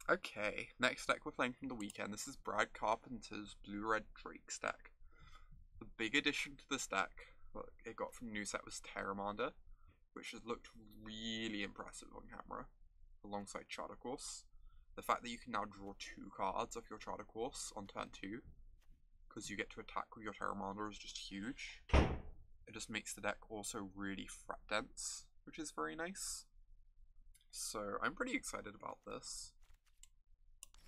Okay, next deck we're playing from the weekend. This is Brad Carpenter's Blue-Red Drakes deck. The big addition to this deck, look, it got from new set was Pteramander, which has looked really impressive on camera, alongside Charter Course. The fact that you can now draw 2 cards off your Charter Course on turn 2, because you get to attack with your Pteramander, is just huge. It just makes the deck also really threat dense, which is very nice. So I'm pretty excited about this.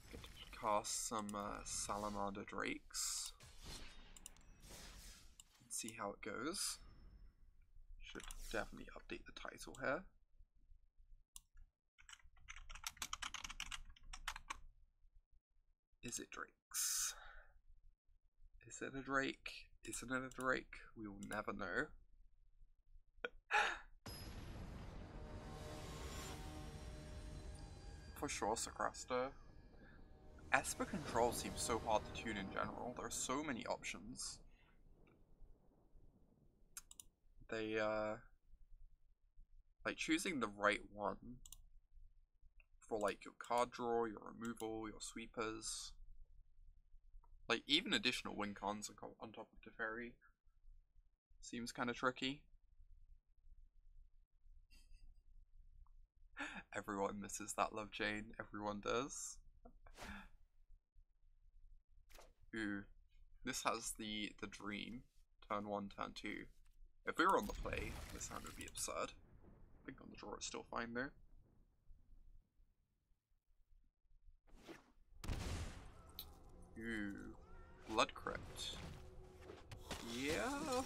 Get to cast some Salamander Drakes. And see how it goes. Should definitely update the title here. Izzet Drakes. Is it a Drake? Isn't it a Drake? We will never know. For sure, Socraster. Esper Control seems so hard to tune in general. There are so many options. They, like choosing the right one for like your card draw, your removal, your sweepers. Like even additional win cons on top of Teferi seems kind of tricky. Everyone misses that Love Chain. Everyone does. Ooh, this has the dream. Turn 1, turn 2. If we were on the play, this hand would be absurd. I think on the draw it's still fine though. Ooh, Blood Crypt. Yeah.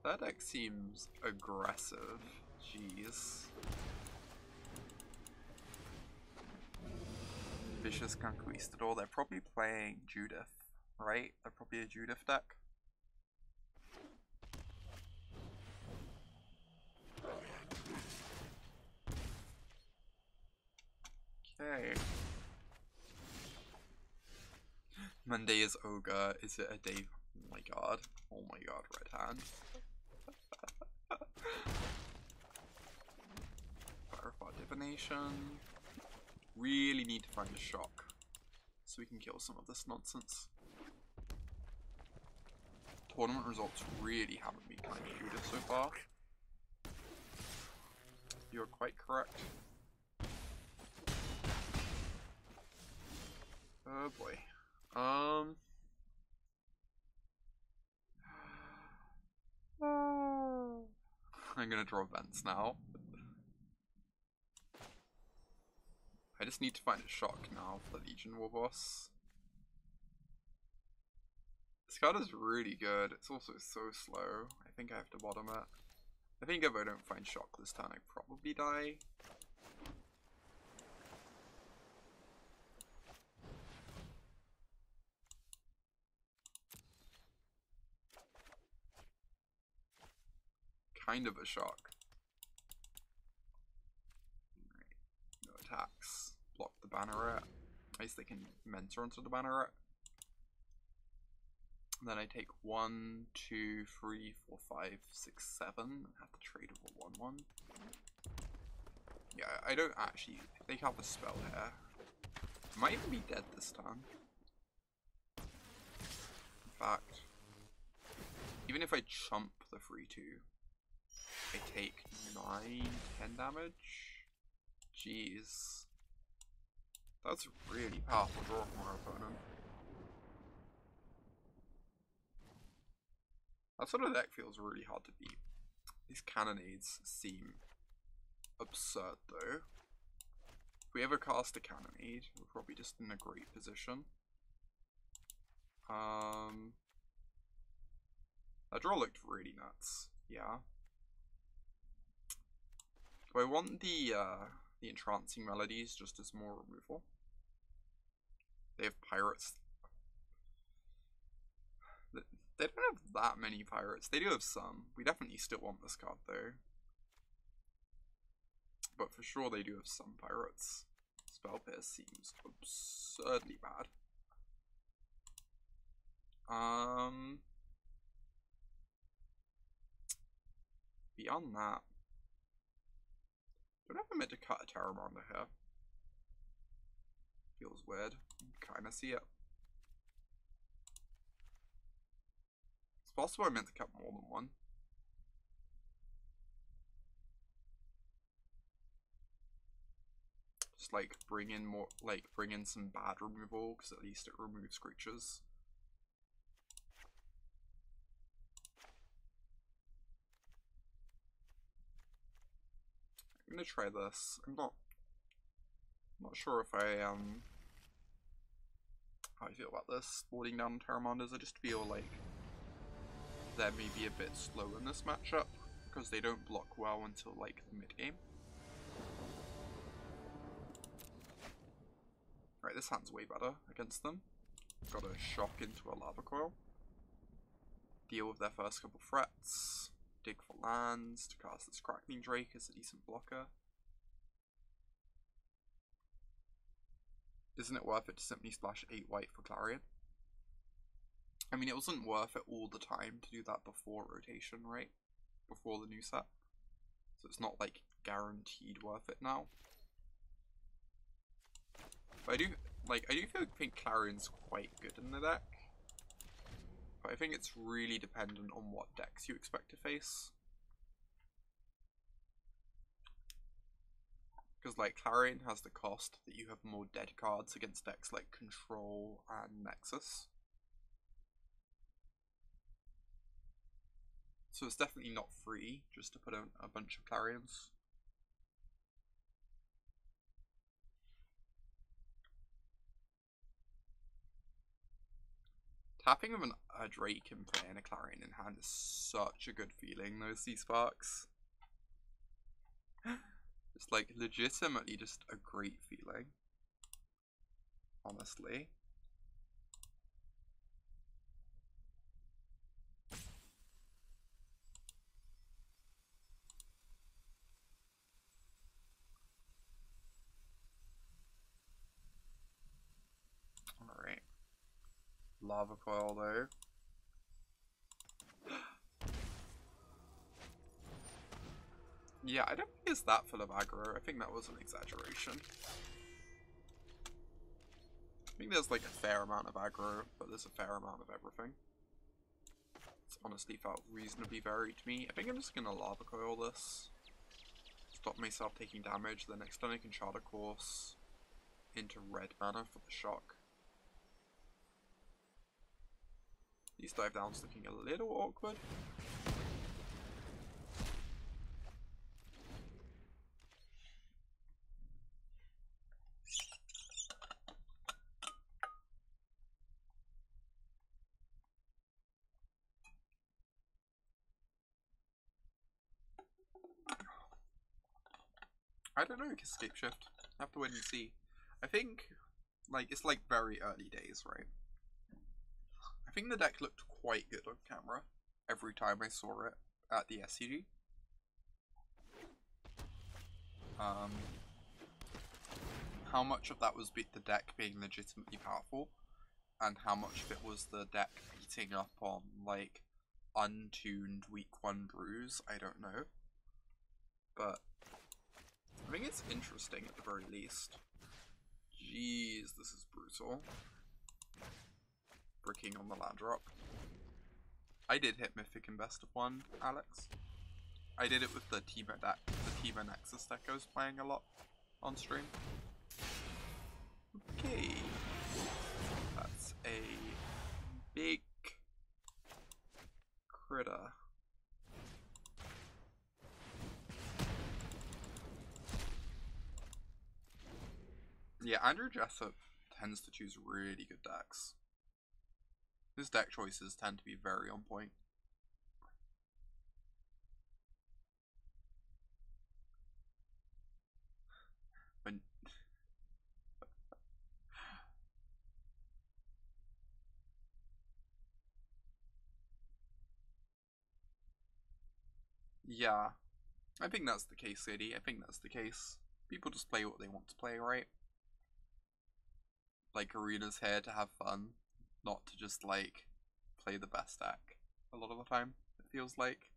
That deck seems aggressive. Jeez. Vicious Conquistador. They're probably playing Judith, right? They're probably a Judith deck. Okay. Monday is Ogre. Is it a day? Oh my god. Oh my god, red hand. Firefly Divination. Really need to find a shock so we can kill some of this nonsense. Tournament results really haven't been kind of Judith so far. You're quite correct. Oh boy. I'm gonna draw vents now. I just need to find a shock now for the Legion War Boss. This card is really good. It's also so slow. I think I have to bottom it. I think if I don't find shock this time, I probably die. Kind of a shock. Right. No attacks. Block the banneret. At least they can mentor onto the banneret. And then I take 1, 2, 3, 4, 5, 6, 7. And have to trade over 1/1. Yeah, I don't actually. They have a spell here. I might even be dead this time. In fact, even if I chump the 3/2, I take 9, 10 damage. Jeez. That's a really powerful draw from our opponent. That sort of deck feels really hard to beat. These cannonades seem absurd though. If we ever cast a cannonade, we're probably just in a great position. That draw looked really nuts. Yeah. Do I want the entrancing melodies just as more removal? They have pirates. They don't have that many pirates. They do have some. We definitely still want this card though. But for sure they do have some pirates. Spell Pierce seems absurdly bad. Beyond that, don't have a meant to cut a Pteramander here. weird. Kinda see it. It's possible I meant to cut more than one. Just like bring in more, like bring in some bad removal, because at least it removes creatures. I'm gonna try this. I'm not sure if I how I feel about this. Holding down Pteramanders, I just feel like they may be a bit slow in this matchup because they don't block well until like the mid game. Right, this hand's way better against them. Got a shock into a Lava Coil. Deal with their first couple threats. Dig for lands to cast this Crackling Drake as a decent blocker. Isn't it worth it to simply splash 8 white for Clarion? I mean, it wasn't worth it all the time to do that before rotation, right? Before the new set. So it's not like guaranteed worth it now. But I do think Clarion's quite good in the deck. But I think it's really dependent on what decks you expect to face. Because like Clarion has the cost that you have more dead cards against decks like Control and Nexus. So it's definitely not free just to put in a bunch of Clarions. Tapping with a Drake and playing a Clarion in hand is such a good feeling, those Sea Sparks. It's like legitimately just a great feeling. Honestly. Alright. Lava Coil though. Yeah, I don't think it's that full of aggro. I think that was an exaggeration. I think there's like a fair amount of aggro, but there's a fair amount of everything. It's honestly felt reasonably varied to me. I think I'm just gonna Lava Coil this. Stop myself taking damage. The next turn I can Charter Course into red mana for the shock. These dive downs looking a little awkward. I don't know, Escape Shift. I have to wait and see. I think, like, it's like very early days, right? I think the deck looked quite good on camera every time I saw it at the SCG. How much of that was the deck being legitimately powerful, and how much of it was the deck beating up on, like, untuned week 1 brews, I don't know. But I think it's interesting at the very least. Jeez, this is brutal. Bricking on the land drop. I did hit Mythic in best of 1, Alex. I did it with the Tima Nexus deck I was playing a lot on stream. Okay. That's a big critter. Yeah, Andrew Jessup tends to choose really good decks. His deck choices tend to be very on point. When yeah, I think that's the case, Sadie. I think that's the case. People just play what they want to play, right? Like, Arena's here to have fun, not to just, like, play the best deck a lot of the time, it feels like.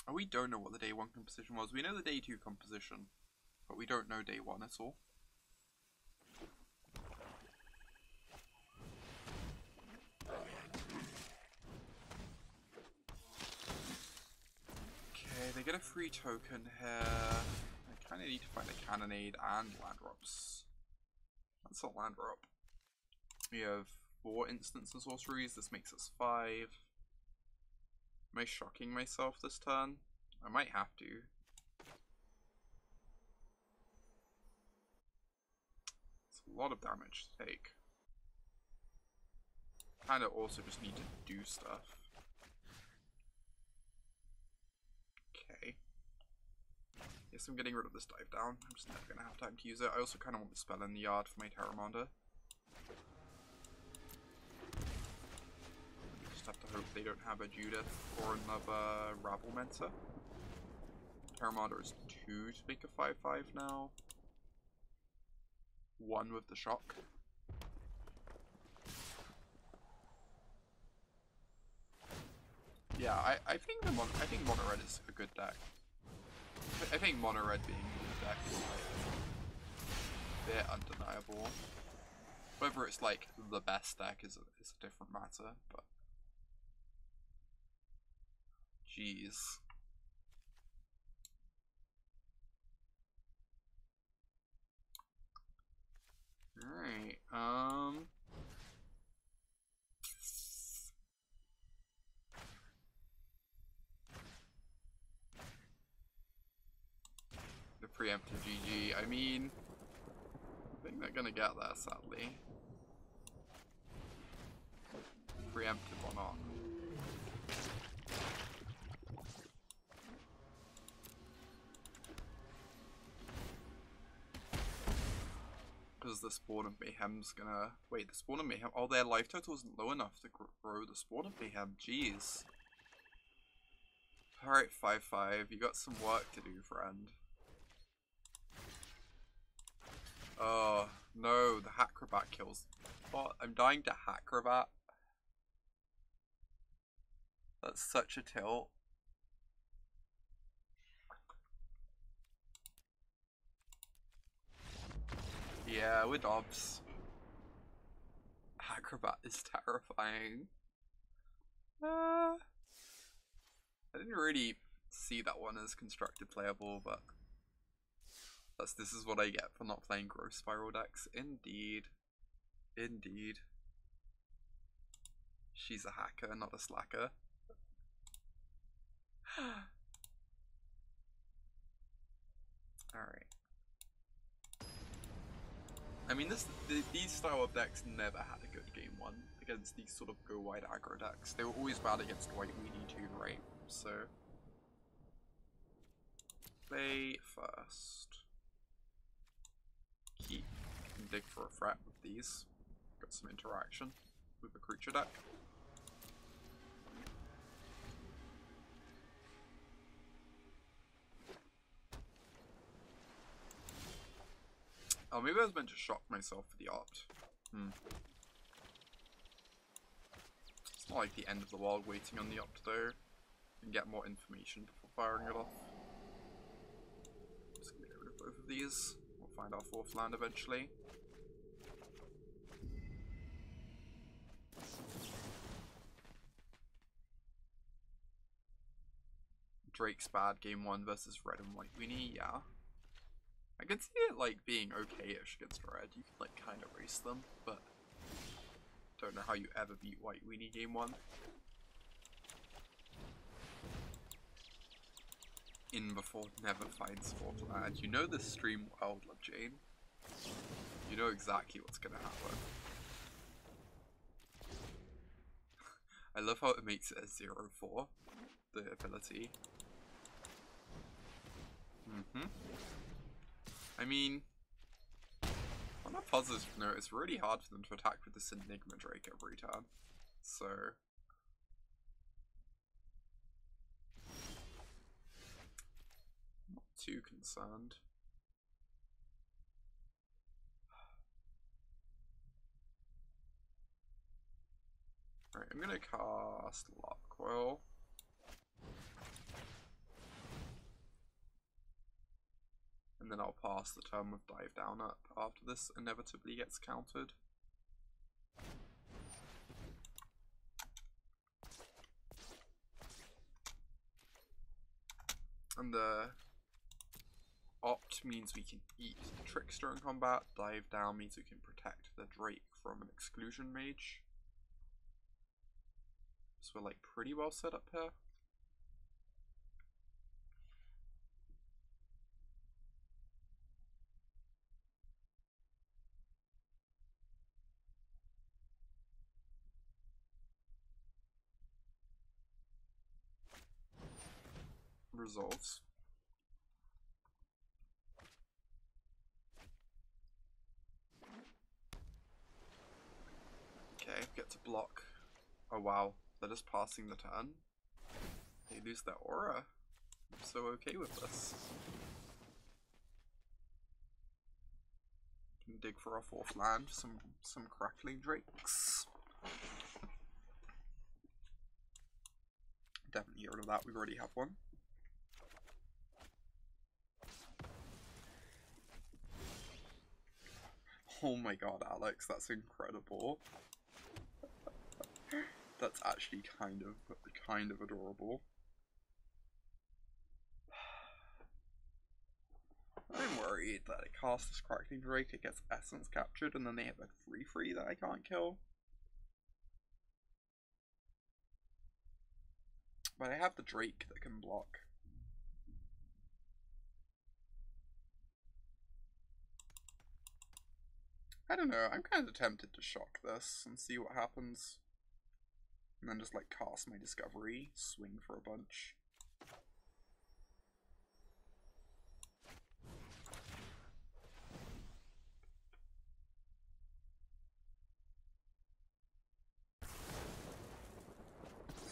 Oh, we don't know what the day 1 composition was. We know the day 2 composition. but we don't know day 1 at all. Okay, they get a free token here. I kind of need to find a Cannonade and land drops. That's a land drop. We have 4 instants and sorceries. This makes us 5. Am I shocking myself this turn? I might have to. It's a lot of damage to take. Kinda also just need to do stuff. Okay. Yes, I'm getting rid of this dive down. I'm just never gonna have time to use it. I also kinda want the spell in the yard for my Pteramander. Just have to hope they don't have a Judith or another Rabble Mentor. Pteramander is 2 to make a 5/5 now. 1 with the shock. Yeah, I think Mono Red is a good deck. I think Mono Red being a good deck is like a bit undeniable. Whether it's like the best deck is a different matter, but jeez. Alright, the preemptive GG, I mean, I think they're gonna get there, sadly. Preemptive or not. Because the Spawn of Mayhem's gonna... Wait, the Spawn of Mayhem... Oh, their life total isn't low enough to grow the Spawn of Mayhem. Jeez. Alright, 5/5. You got some work to do, friend. Oh, no. The Hackrobat kills... What? I'm dying to Hackrobat? That's such a tilt. Yeah, we're Dobbs. Acrobat is terrifying. I didn't really see that one as constructed playable, but this is what I get for not playing Growth Spiral decks. Indeed. Indeed. She's a hacker, not a slacker. Alright. I mean, these style of decks never had a good game 1 against these sort of go wide aggro decks. They were always bad against White Weenie too, right? So play first. Keep and dig for a threat with these. Got some interaction with the creature deck. Oh, maybe I was meant to shock myself for the opt. It's not like the end of the world waiting on the opt though. You can get more information before firing it off. Just gonna get rid of both of these. We'll find our 4th land eventually. Drake's bad game 1 versus Red and White Weenie, yeah. I can see it like being okay-ish against Red. You can like kind of race them, but don't know how you ever beat White Weenie game 1. In before never finds 4th land. You know this stream well, Love Jane. You know exactly what's gonna happen. I love how it makes it a 0/4, the ability. I mean, on a positive note, it's really hard for them to attack with this Enigma Drake every turn, so... Not too concerned. Alright, I'm gonna cast Lava Coil. And And then I'll pass the turn with Dive Down up after this inevitably gets countered. And the Opt means we can eat the Trickster in combat. Dive Down means we can protect the Drake from an Exclusion Mage. So we're like pretty well set up here. Resolves. Okay, get to block. Oh wow, they're just passing the turn. They lose their aura. I'm so okay with this. Can dig for our 4th land, some Crackling Drakes. Definitely get rid of that, we already have one. Oh my god, Alex, that's incredible. That's actually kind of adorable. I'm worried that it casts this Crackling Drake, it gets Essence captured, and then they have a 3/3 that I can't kill. But I have the Drake that can block. I don't know, I'm kind of tempted to shock this and see what happens. And then just like cast my Discovery, swing for a bunch.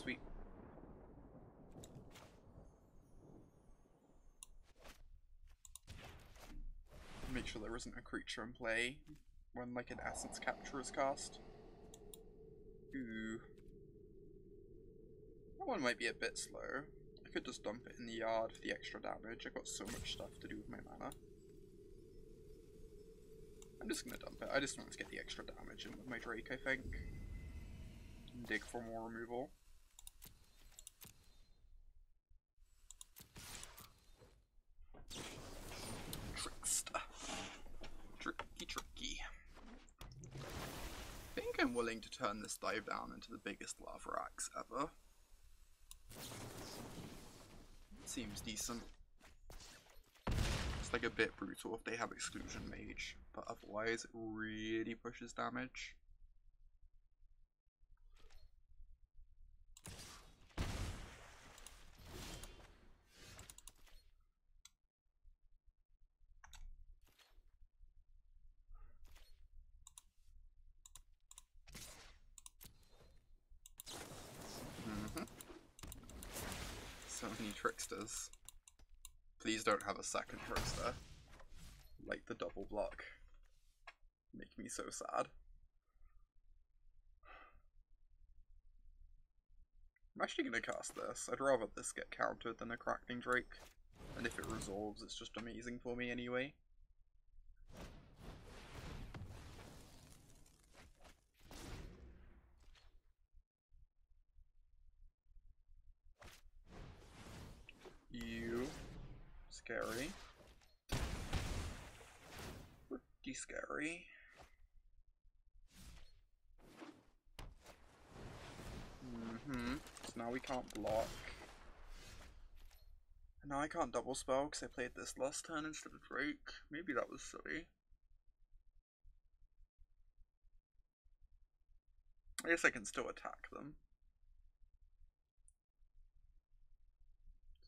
Sweet. Make sure there isn't a creature in play when like an Essence Capture is cast. Ooh. That one might be a bit slow. I could just dump it in the yard for the extra damage. I've got so much stuff to do with my mana. I'm just gonna dump it. I just want to get the extra damage in with my Drake, I think. And dig for more removal. Trickster. Tricky. I think I'm willing to turn this Dive Down into the biggest Lava Axe ever. Seems decent. It's like a bit brutal if they have Exclusion Mage, but otherwise it really pushes damage. So many Tricksters. Please don't have a second Trickster. Like the double block. Make me so sad. I'm actually gonna cast this. I'd rather this get countered than a Crackling Drake. And if it resolves, it's just amazing for me anyway. You. Scary. Pretty scary. So now we can't block. And now I can't double spell because I played this last turn instead of Drake. Maybe that was silly. I guess I can still attack them.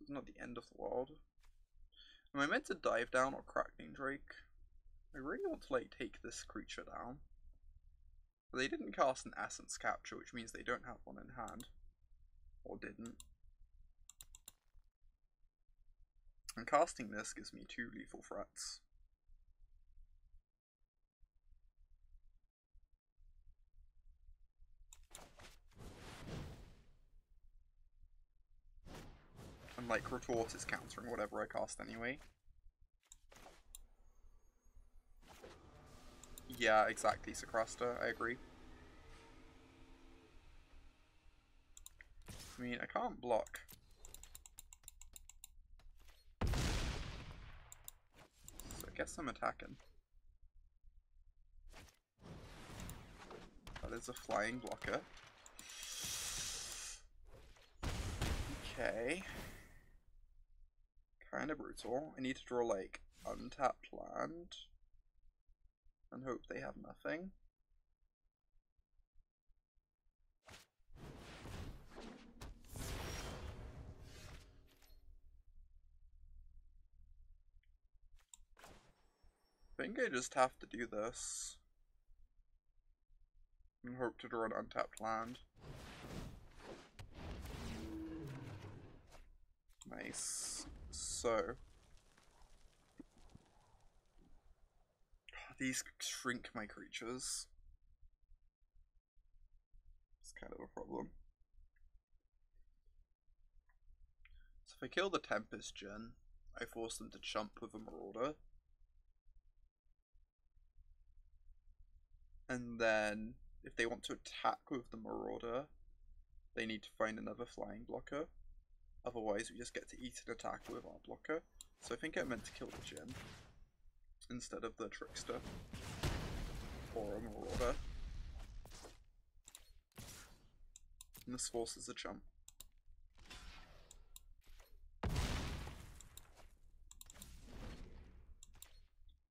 It's not the end of the world. Am I meant to Dive Down or Crackling Drake? I really want to like take this creature down. But they didn't cast an Essence Capture, which means they don't have one in hand. Or didn't. And casting this gives me 2 lethal threats. And like Retort is countering whatever I cast anyway. Yeah, exactly, Socrasta, I agree. I mean, I can't block. So I guess I'm attacking. That is a flying blocker. Okay. Kind of brutal. I need to draw, like, untapped land. And hope they have nothing. I think I just have to do this. And hope to draw an untapped land. Nice. So. These shrink my creatures. It's kind of a problem. So if I kill the Tempest Djinn, I force them to chump with a Marauder. And then, if they want to attack with the Marauder, they need to find another flying blocker. Otherwise, we just get to eat an attack with our blocker. So I think I meant to kill the Djinn instead of the Trickster or a Marauder. And this forces a chump.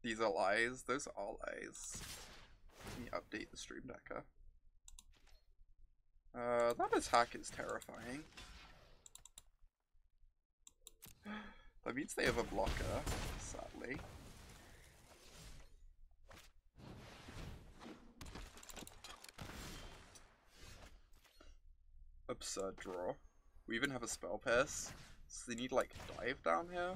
These are lies. Those are all lies. Let me update the Stream Decker. That attack is terrifying. That means they have a blocker, sadly. Absurd draw. We even have a Spell Pierce, so they need like dive down here.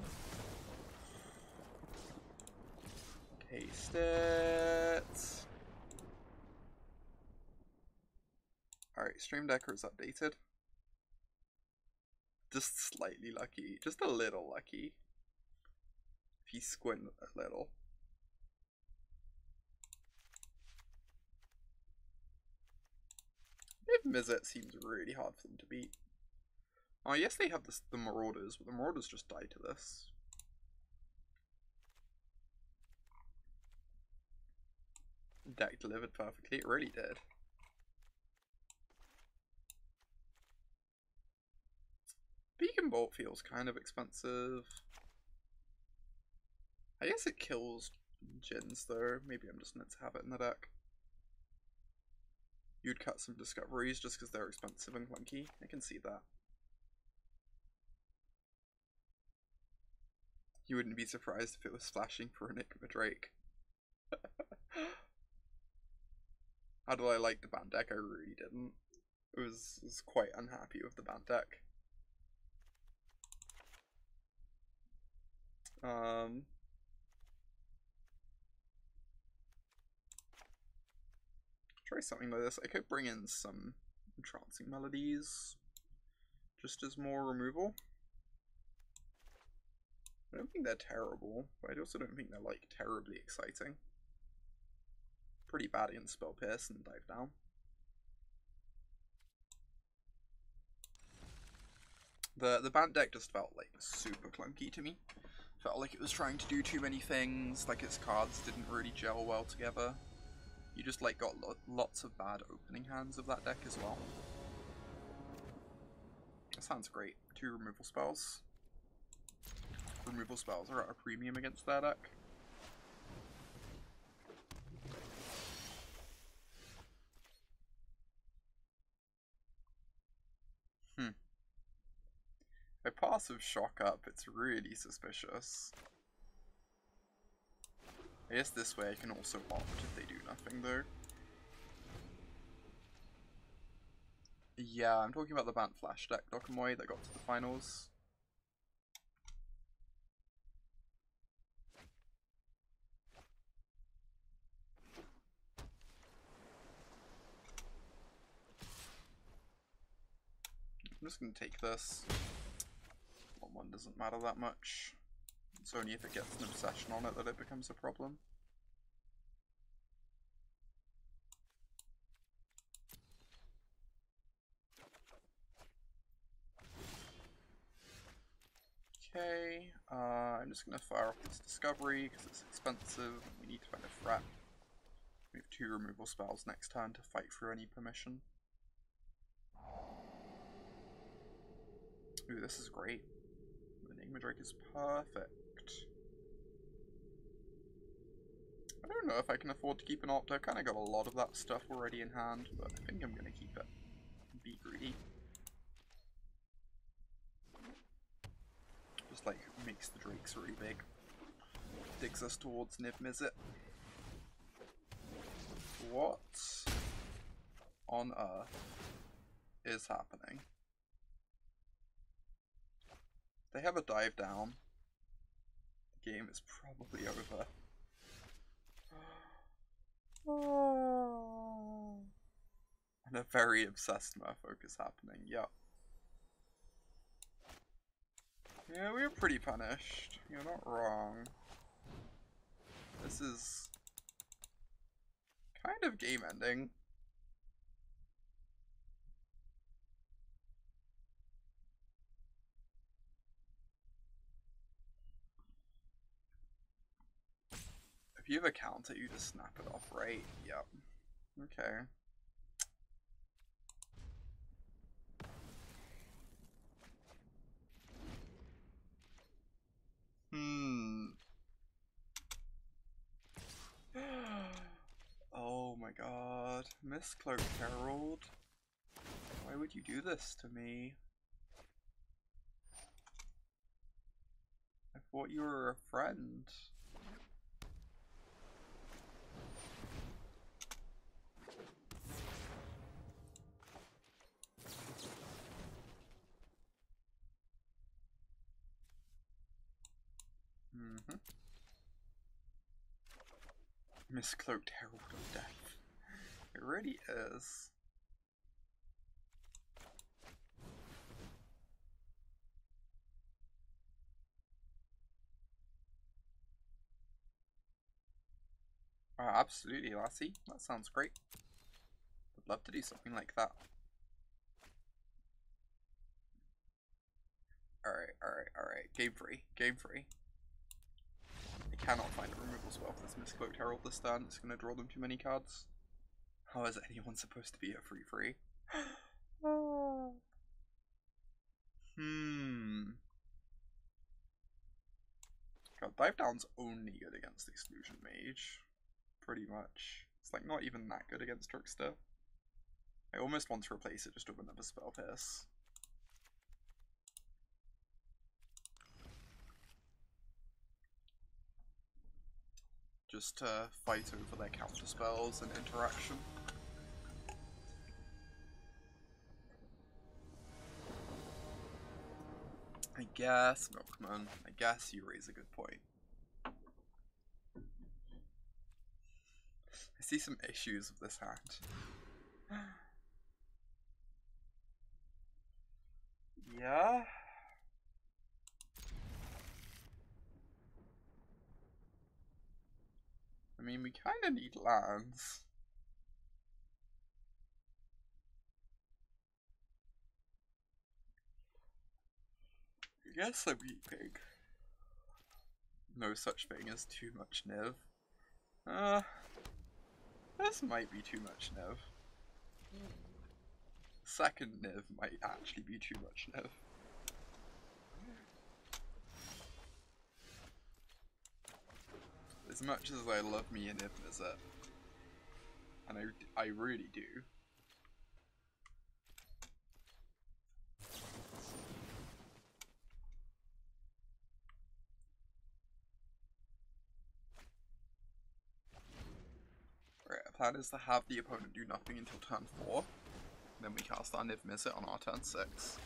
Taste it. Alright, Stream Decker is updated. Just slightly lucky. Just a little lucky. If you squint a little. Niv-Mizzet seems really hard for them to beat. Oh, yes, they have the Marauders, but the Marauders just die to this. Deck delivered perfectly. It really did. Beacon Bolt feels kind of expensive. I guess it kills Djinns though. Maybe I'm just meant to have it in the deck. You'd cut some discoveries just because they're expensive and clunky. I can see that. You wouldn't be surprised if it was flashing for Enigma Drake. How did I like the band deck? I really didn't. I was quite unhappy with the band deck. Try something like this. I could bring in some entrancing melodies just as more removal. I don't think they're terrible, but I also don't think they're like terribly exciting. Pretty bad against Spell Pierce and Dive Down. The band deck just felt like super clunky to me. Felt like it was trying to do too many things, like its cards didn't really gel well together. You just like got lots of bad opening hands of that deck as well. That sounds great. 2 removal spells. Removal spells are at a premium against that deck. If I passive shock up, it's really suspicious. I guess this way I can also opt if they do nothing though. Yeah, I'm talking about the Bant Flash deck Dokamoy that got to the finals. I'm just going to take this. 1/1 doesn't matter that much. It's only if it gets an obsession on it that it becomes a problem. I'm just going to fire off this discovery because it's expensive. We need to find a threat. We have 2 removal spells next turn to fight through any permission. Ooh, this is great. Enigma Drake is perfect. I don't know if I can afford to keep an opt. I've kind of got a lot of that stuff already in hand, but I think I'm going to keep it. Be greedy. Just like makes the drakes really big. Digs us towards Niv-Mizzet. What on earth is happening? They have a dive down. The game is probably over. Oh. And a very obsessed merfolk is happening, yep. Yeah, we were pretty punished. You're not wrong. This is kind of game ending. If you have a counter, you just snap it off, right? Yep. Okay. Oh my god. Mistcloaked Herald. Why would you do this to me? I thought you were a friend. Mistcloaked Herald of Death. It really is. Absolutely, lassie. That sounds great. Would love to do something like that. Alright. Game free. Game free. I cannot find a removal spell for this Mistcloaked Herald this turn. It's going to draw them too many cards. How is anyone supposed to be a 3/3? God, Dive Down's only good against Exclusion Mage. Pretty much. It's like not even that good against Trickster. I almost want to replace it just with another Spell Pierce. Just to fight over their counter spells and interaction. I guess, Milkman, I guess you raise a good point. I see some issues with this hand. Yeah? I mean, we kind of need lands. I guess I'm weeping. No such thing as too much Niv. This might be too much Niv. Second Niv might actually be too much Niv. As much as I love me a Niv-Mizzet, and I really do. Right, our plan is to have the opponent do nothing until turn 4. Then we cast our Niv-Mizzet on our turn 6.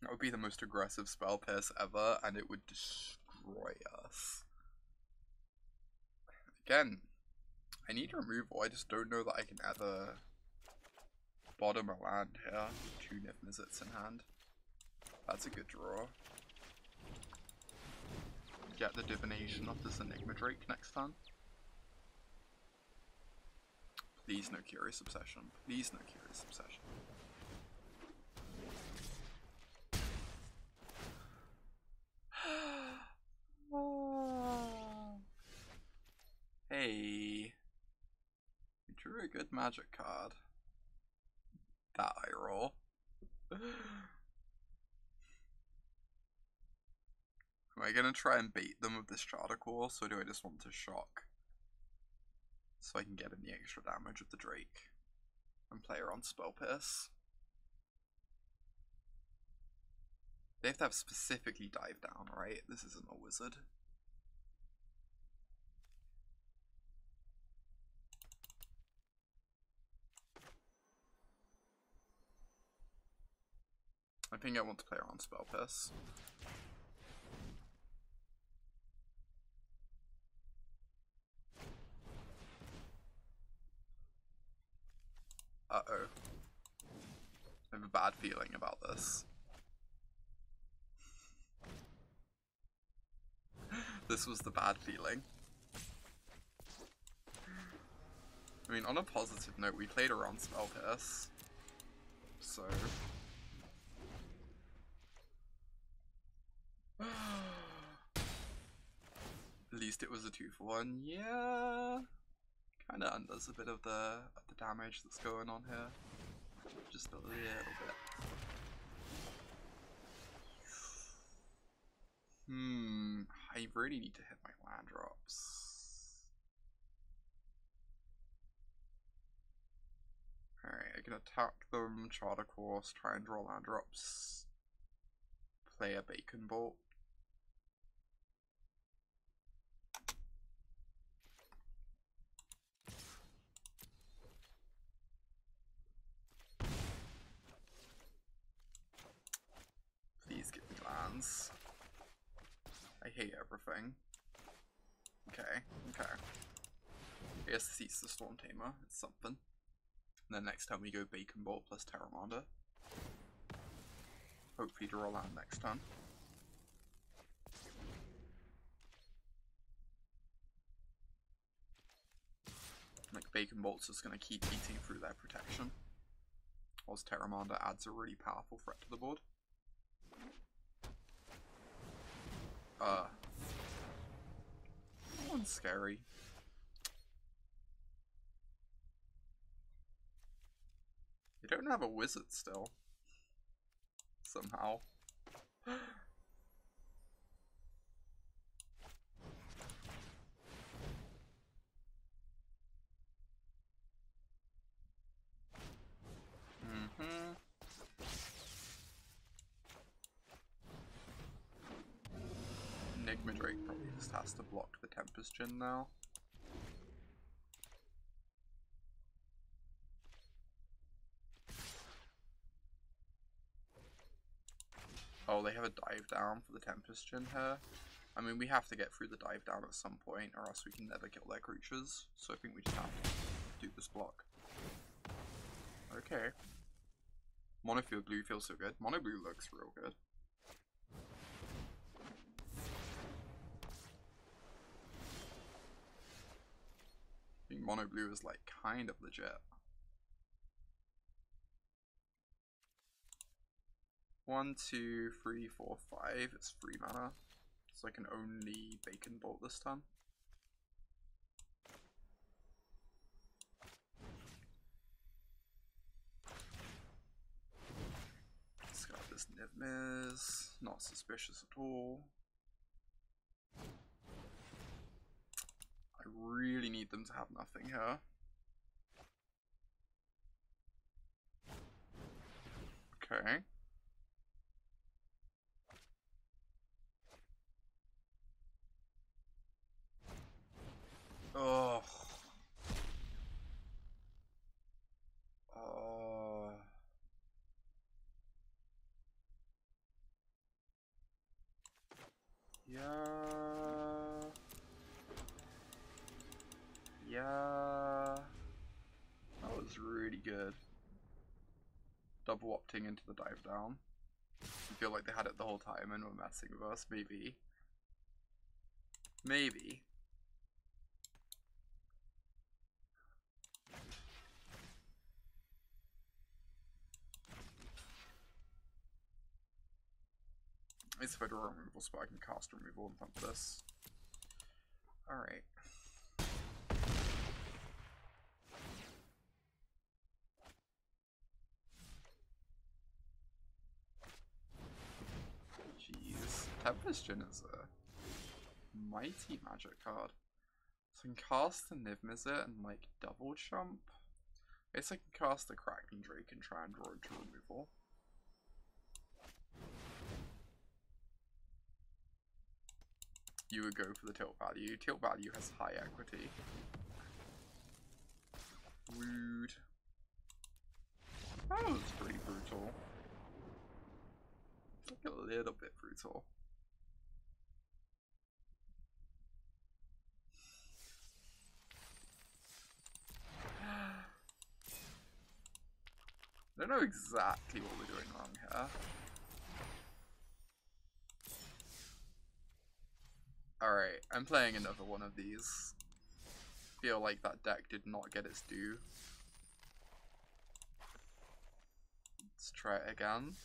That would be the most aggressive spell pierce ever, and it would destroy us. Again, I need removal, I just don't know that I can ever bottom a land here. 2 Niv-Mizzets in hand. That's a good draw. Get the divination off this Enigma Drake next turn. Please no Curious Obsession. Please no Curious Obsession. Hey. We drew a good magic card. That eye roll. Am I gonna try and bait them with this Charter Course, or do I just want to shock? So I can get in the extra damage with the Drake. And play her on Spell Pierce. They have to have specifically dive down, right? This isn't a wizard. I think I want to play her on Spell Pierce. Uh-oh. I have a bad feeling about this. This was the bad feeling. I mean, on a positive note, we played her on Spell Pierce. So... At least it was a 2-for-1. Yeah, kind of undoes a bit of the damage that's going on here. Just a little bit. I really need to hit my land drops. Alright, I can attack them, Charter Course, try and draw land drops, play a Bacon Bolt. Please give me lands. I hate everything. Okay. I guess this eats the Storm Tamer, it's something. And then next time we go Bacon Bolt plus Pteramander. Hopefully draw land next turn. Like Bacon Bolt's just gonna keep eating through their protection. Whilst Pteramander adds a really powerful threat to the board. That one's scary. You don't have a wizard still. Somehow. Enigma Drake probably just has to block the Tempest Djinn now. Oh, they have a dive down for the Tempest Djinn here. I mean, we have to get through the dive down at some point, or else we can never kill their creatures. So I think we just have to do this block. Okay. Monofield blue feels so good. Mono blue looks real good. I think mono blue is like kind of legit. 1, 2, 3, 4, 5. It's 3 mana. So I can only Bacon Bolt this time. Let's got this Niv-Mizzet. Not suspicious at all. I really need them to have nothing here. Okay. Oh. Yeah. Yeah. That was really good. Double opting into the dive down. I feel like they had it the whole time and were messing with us. Maybe. Maybe. least if I draw a removal spell, I can cast removal on top of this. Alright. Jeez. Tempestion is a mighty magic card. So I can cast the Niv-Mizzet and like double jump. I guess I can cast the Crackling Drake and try and draw it to removal. You would go for the tilt value. Tilt value has high equity. Rude. That was pretty brutal. It's like a little bit brutal. I don't know exactly what we're doing wrong here. Alright, I'm playing another one of these. Feel like that deck did not get its due. Let's try it again.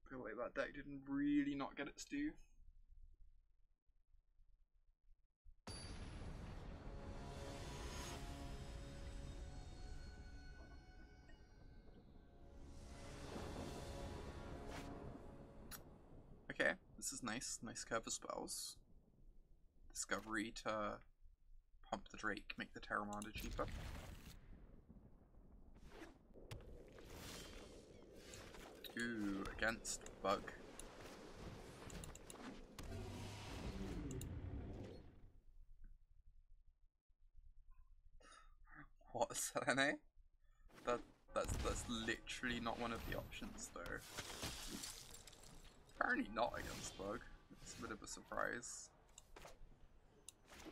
Feel like that deck didn't really not get its due. Okay, this is nice. Nice curve of spells. Discovery to pump the Drake, make the Pteramander cheaper. Ooh, against Bug. What, Selene? That's literally not one of the options though. Apparently not against Bug. It's a bit of a surprise.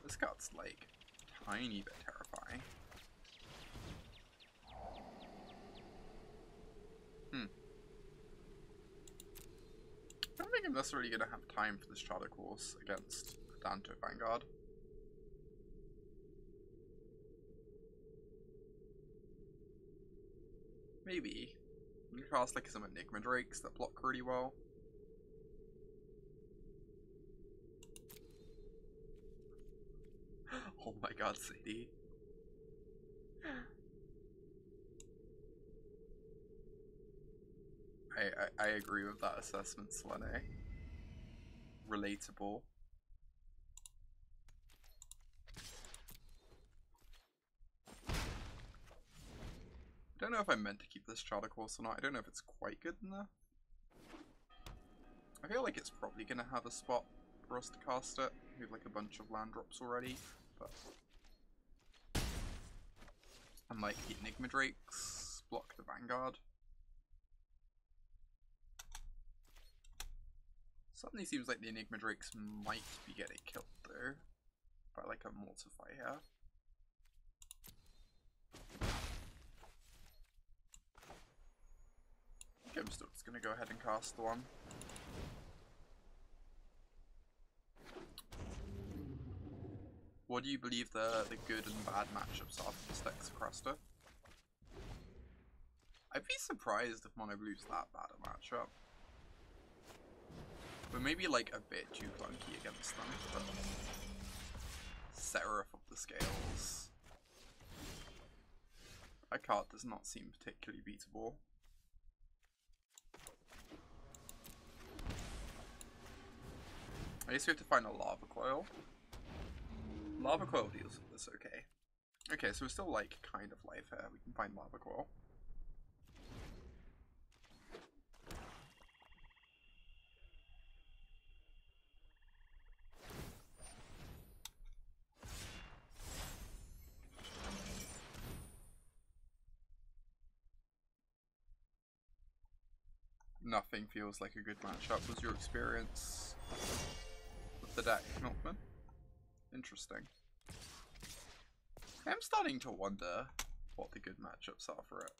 This card's like a tiny bit terrifying. I don't think I'm necessarily going to have time for this Charter Course against Danto Vanguard. Maybe. I'm going to cast like some Enigma Drakes that block really well. Oh my god, Sadie. I agree with that assessment, Selene. Relatable. I don't know if I meant to keep this Charter Course or not. I don't know if it's quite good enough. I feel like it's probably going to have a spot for us to cast it. We have like a bunch of land drops already, but... And like the Enigma Drakes block the Vanguard. Suddenly seems like the Enigma Drakes might be getting killed though, by like a Mortify here. Okay, I'm still just gonna go ahead and cast the one. What do you believe the good and bad matchups are for this deck's Cresta? I'd be surprised if Mono Blue's that bad a matchup. But maybe like a bit too clunky against them. But Seraph of the Scales. That card does not seem particularly beatable. I guess we have to find a Lava Coil. Lava Coil deals with this, okay. Okay, so we're still like kind of live here. We can find Lava Coil. Nothing feels like a good matchup. Was your experience with the deck, Milkman? Interesting. I'm starting to wonder what the good matchups are for it.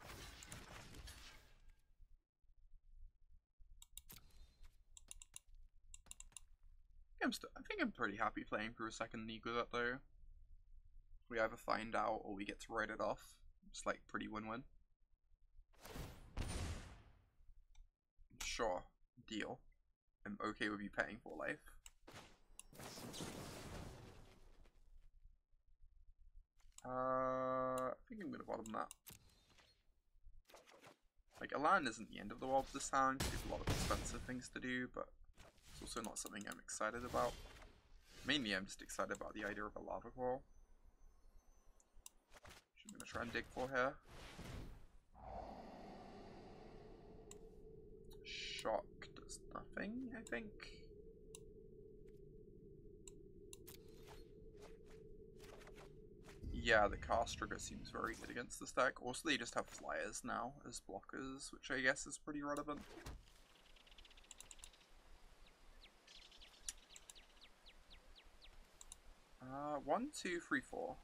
I think I'm pretty happy playing through a second league with it though. We either find out or we get to write it off. It's like pretty win-win. Sure, deal. I'm okay with you paying for life. I think I'm gonna bottom that. Like, Elan isn't the end of the world this time, because we have a lot of expensive things to do, but it's also not something I'm excited about. Mainly, I'm just excited about the idea of a Lava Coil, which I'm gonna try and dig for here. Shock does nothing, I think. Yeah, the cast trigger seems very good against this deck. Also, they just have flyers now as blockers, which I guess is pretty relevant. One, two, three, four.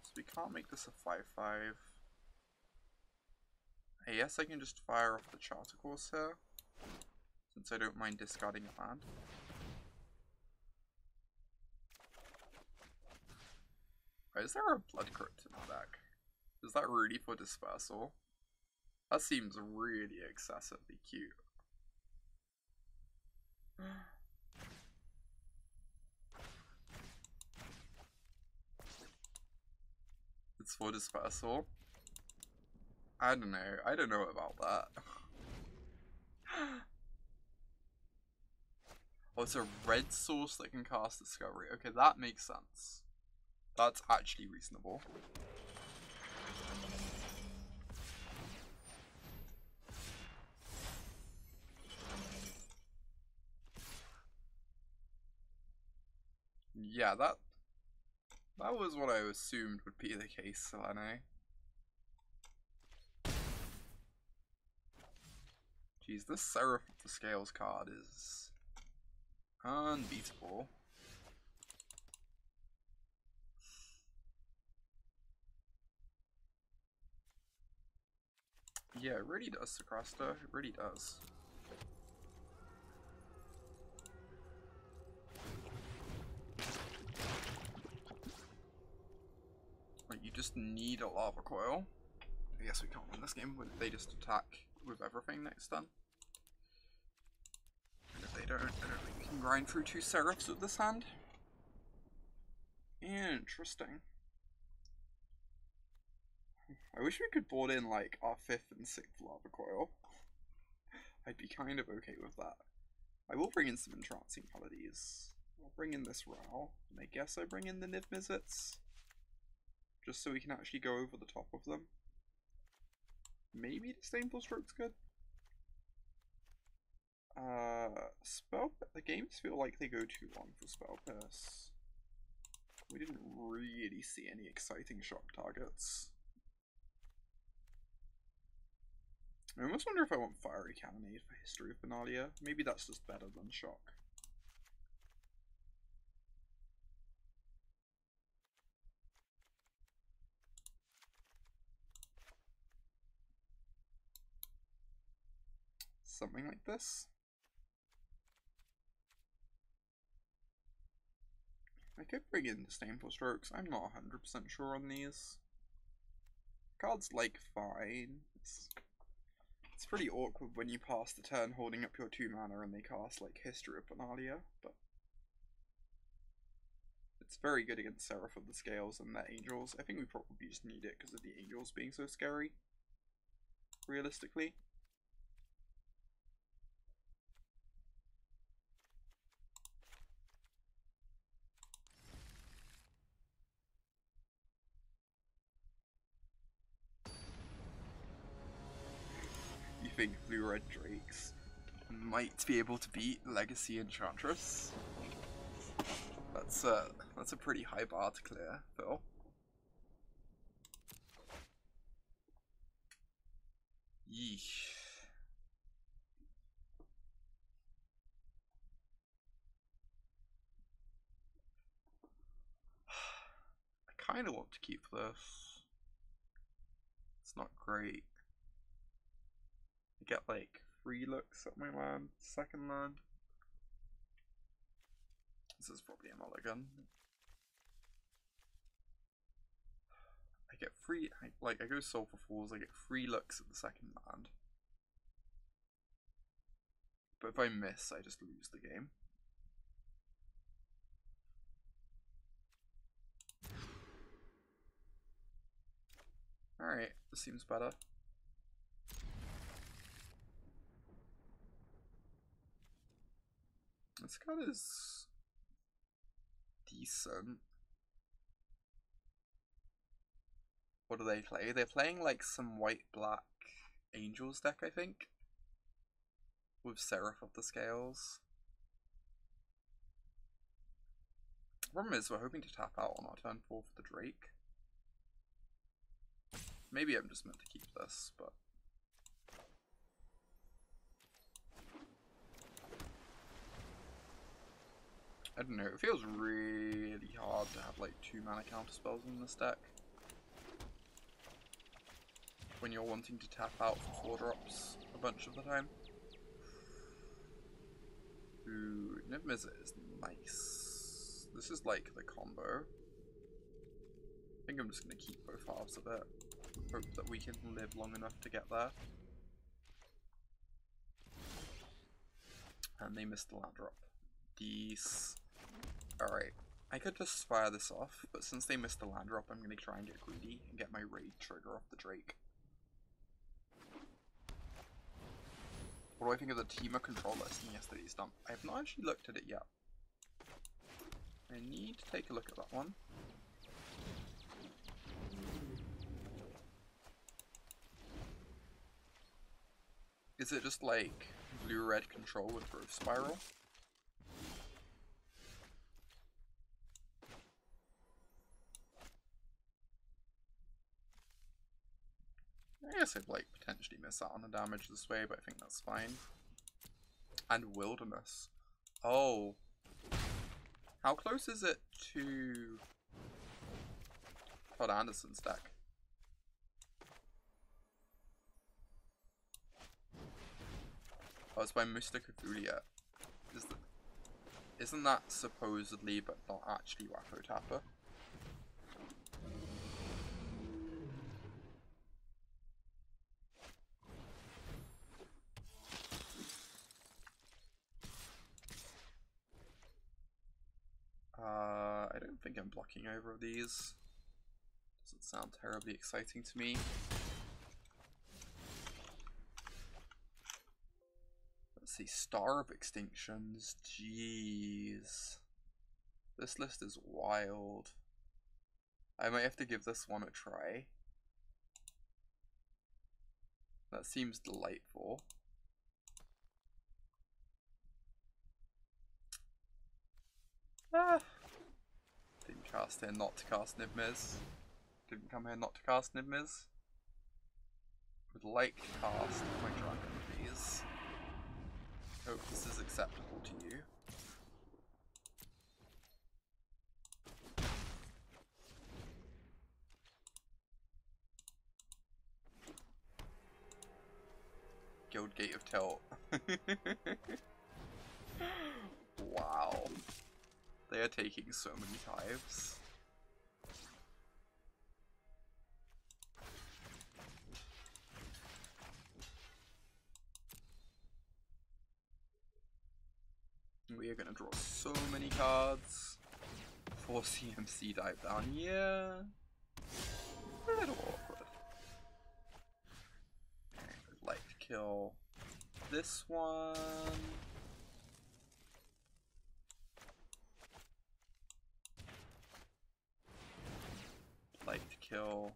So we can't make this a 5/5. I guess I can just fire off the Charter Course here, since I don't mind discarding a land. Is there a Blood Crypt in the deck? Is that really for Dispersal? That seems really excessively cute. It's for Dispersal? I don't know about that. Oh, it's a red source that can cast Discovery. Okay, that makes sense. That's actually reasonable. Yeah, that was what I assumed would be the case, Selene. Jeez, this Seraph of the Scales card is unbeatable. Yeah, it really does, Sacrasta. It really does. Like, you just need a Lava Coil. I guess we can't win this game, they just attack with everything next turn. And if they don't, I don't think we can grind through 2 Seraphs with this hand. Interesting. I wish we could board in, like, our 5th and 6th Lava Coil. I'd be kind of okay with that. I will bring in some Entrancing Melodies. I'll bring in this Row, and I guess I bring in the Niv-Mizzets, just so we can actually go over the top of them. Maybe Disdainful Stroke's good. The games feel like they go too long for Spell Pierce. We didn't really see any exciting shock targets. I almost wonder if I want Fiery Cannonade for History of Benalia. Maybe that's just better than shock. Something like this. I could bring in Disdainful Strokes. I'm not 100% sure on these. Cards like fine. It's pretty awkward when you pass the turn holding up your 2 mana and they cast like History of Benalia, but it's very good against Seraph of the Scales and their Angels. I think we probably just need it because of the Angels being so scary, realistically. You think Blue-Red Drakes might be able to beat Legacy Enchantress? That's a pretty high bar to clear, Phil. Yeesh. I kind of want to keep this. It's not great. I get like 3 looks at my land, 2nd land. This is probably a mulligan. I get 3, I go Sulfur Falls, I get 3 looks at the 2nd land. But if I miss, I just lose the game. Alright, this seems better. This card is decent. What do they play? They're playing like some white-black Angels deck, I think. With Seraph of the Scales. The problem is we're hoping to tap out on our turn 4 for the Drake. Maybe I'm just meant to keep this, but... I don't know, it feels really hard to have like 2 mana counter spells in this deck. When you're wanting to tap out for 4 drops a bunch of the time. Ooh, Niv-Mizzet is nice. This is like the combo. I think I'm just going to keep both halves of it. Hope that we can live long enough to get there. And they missed the land drop. These. Alright. I could just fire this off, but since they missed the land drop, I'm going to try and get greedy and get my raid trigger off the Drake. What do I think of the Teamer control list in yesterday's dump? I have not actually looked at it yet. I need to take a look at that one. Is it just like blue-red control with Growth Spiral? I guess I'd like potentially miss out on the damage this way, but I think that's fine. And Wilderness. Oh. How close is it to Todd Anderson's deck? Oh, it's by Mystic Ophelia. Isn't that supposedly, but not actually, Wacko Tapper? I don't think I'm blocking over these. Doesn't sound terribly exciting to me. Let's see, Star of Extinctions. Jeez. This list is wild. I might have to give this one a try. That seems delightful. Ah. Didn't cast here not to cast Niv-Mizzet. Didn't come here not to cast Niv-Mizzet. Would like to cast my Dragon, please. Hope this is acceptable to you. Guildgate of Tilt. Wow. They are taking so many Tithes. We are gonna draw so many cards. For CMC dive down, yeah. A little awkward. Okay, I'd like to kill this one. Like to kill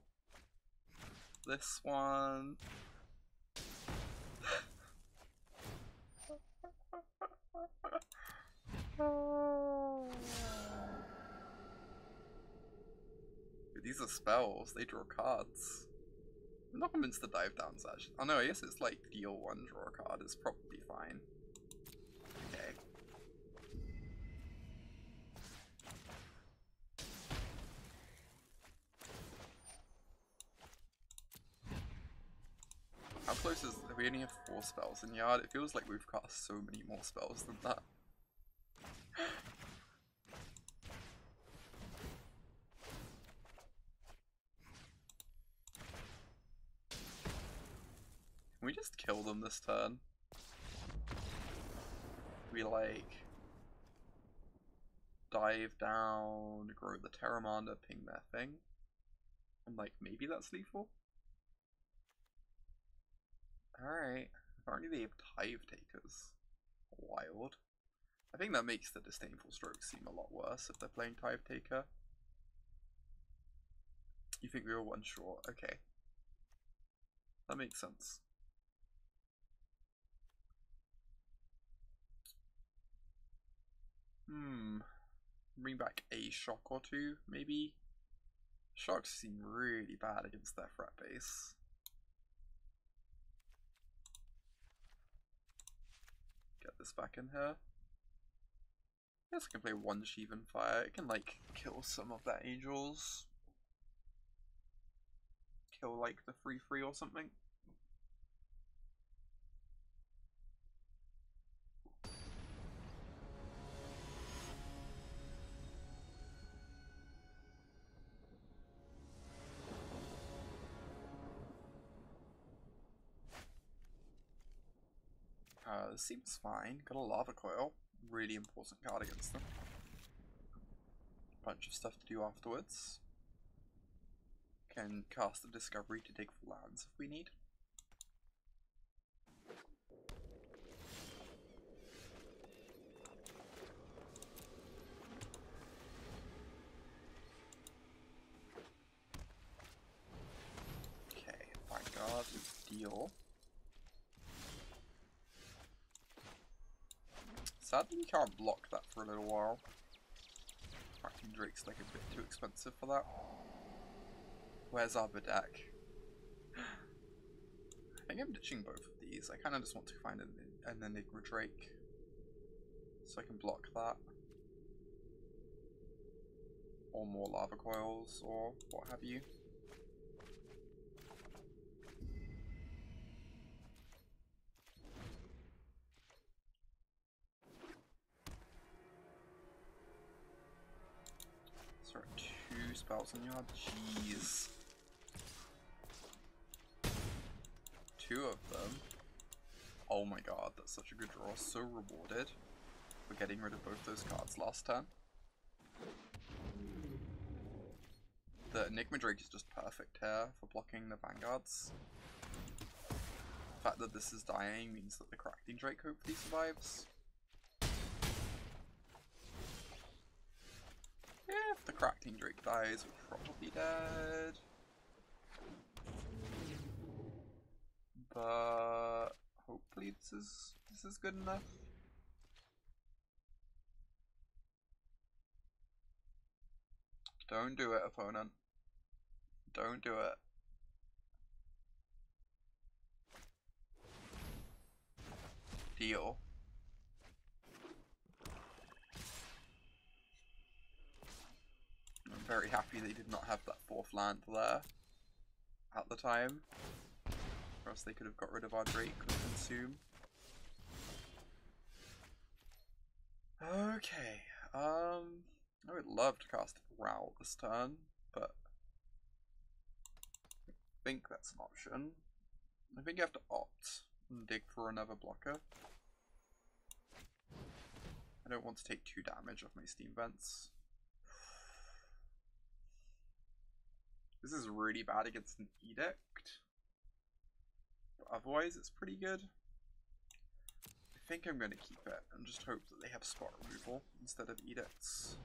this one. These are spells, they draw cards. I'm not convinced the dive down's actually. Oh no, I guess it's like deal 1, draw a card is probably fine. Okay. How close is... we only have 4 spells in Yard? It feels like we've cast so many more spells than that. Can we just kill them this turn? we like dive down, grow the Pteramander, ping their thing? And like, maybe that's lethal? Alright. Apparently they have Hive Takers. Wild. I think that makes the Disdainful Stroke seem a lot worse if they're playing Hive Taker. You think we were one short? Okay. That makes sense. Bring back a shock or two, maybe? Shocks seem really bad against their threat base. Get this back in here. I guess I can play one Shivan Fire. It can like kill some of their angels. Kill like the 3/3 or something. This seems fine. Got a Lava Coil. Really important card against them. Bunch of stuff to do afterwards. Can cast a Discovery to dig for lands if we need. Okay, Vanguard, deal. Sadly, we can't block that for a little while. Crackling Drake's like a bit too expensive for that. Where's our deck? I think I'm ditching both of these. I kind of just want to find an Enigma Drake so I can block that. Or more Lava Coils, or what have you. So 2 spells on your hand. Jeez. 2 of them. Oh my god, that's such a good draw. So rewarded for getting rid of both those cards last turn. The Enigma Drake is just perfect here for blocking the Vanguards. The fact that this is dying means that the Crackling Drake hopefully survives. If the Crackling Drake dies, we're probably dead. But hopefully this is good enough. Don't do it, opponent. Don't do it. Deal. I'm very happy they did not have that 4th land there at the time. Or else they could have got rid of our Drake with Consume. Okay, I would love to cast Route this turn, but I think that's an option. I think you have to opt and dig for another blocker. I don't want to take 2 damage off my Steam Vents. This is really bad against an Edict. But otherwise, it's pretty good. I think I'm going to keep it and just hope that they have spot removal instead of Edicts.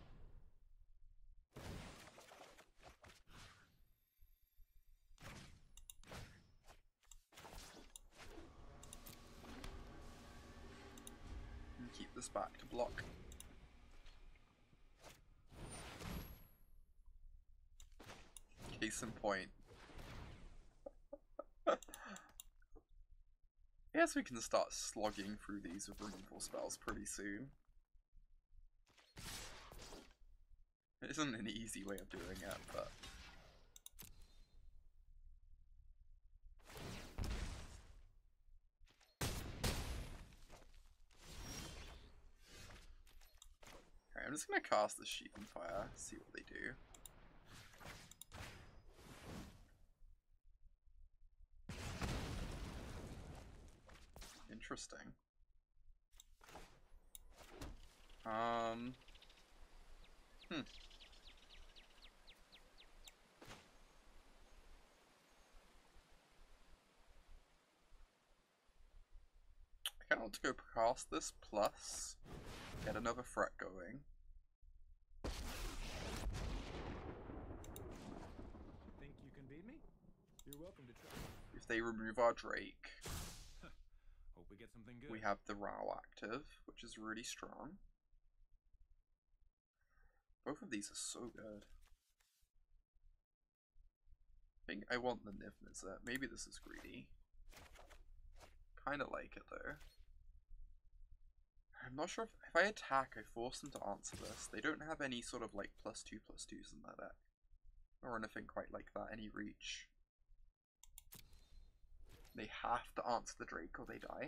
And keep this back to block. Case in point. I guess we can start slogging through these with removal spells pretty soon. It isn't an easy way of doing it, but... Okay, I'm just gonna cast the Shivan Fire, see what they do. Interesting. I kind of want to go past this plus get another threat going. Think you can beat me? You're welcome to try. If they remove our Drake, Hope we get something good. we have the Rao active, which is really strong. Both of these are so good. I think I want the Niv-Mizzet. Maybe this is greedy. Kinda like it though. I'm not sure if I attack, I force them to answer this. They don't have any sort of like +2/+2s in their deck. Or anything quite like that, any reach. They have to answer the Drake or they die.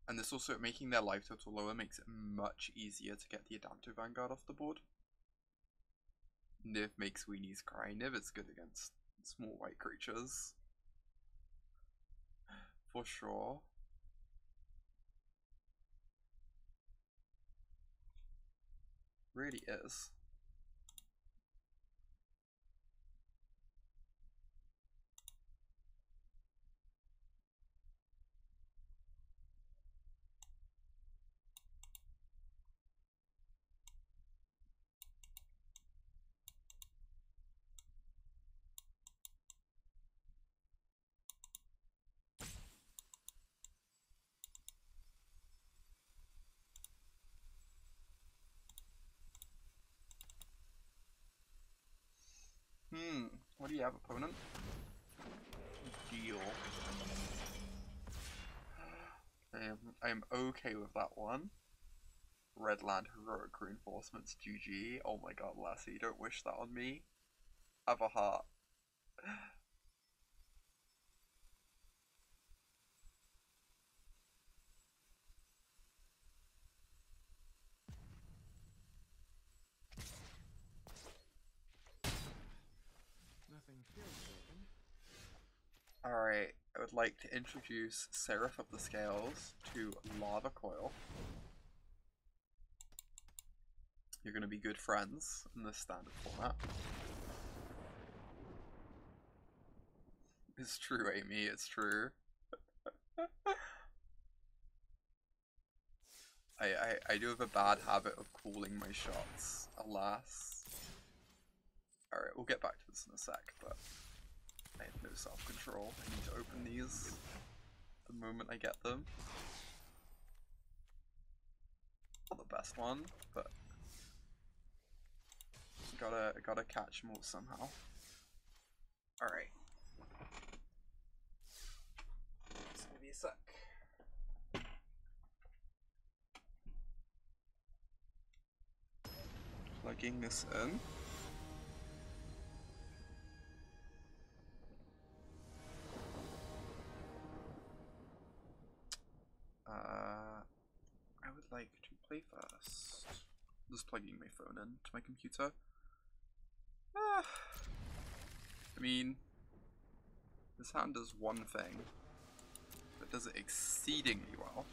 And this also, making their life total lower makes it much easier to get the Adaptive Vanguard off the board. Niv makes weenies cry. Niv is good against small white creatures. For sure. Really is. What do you have, opponent? Deal. I am okay with that one. Red land, heroic reinforcements, GG. Oh my god, Lassie, don't wish that on me. Have a heart. Alright, I would like to introduce Seraph of the Scales to Lava Coil. You're gonna be good friends in this standard format. It's true, Amy, it's true. I do have a bad habit of calling my shots, alas. Alright, we'll get back to this in a sec, but I have no self-control. I need to open these the moment I get them. Not the best one, but gotta catch them all somehow. Alright. Just give me a sec. Plugging this in. I would like to play first. Just plugging my phone into my computer. I mean, this hand does one thing, but does it exceedingly well.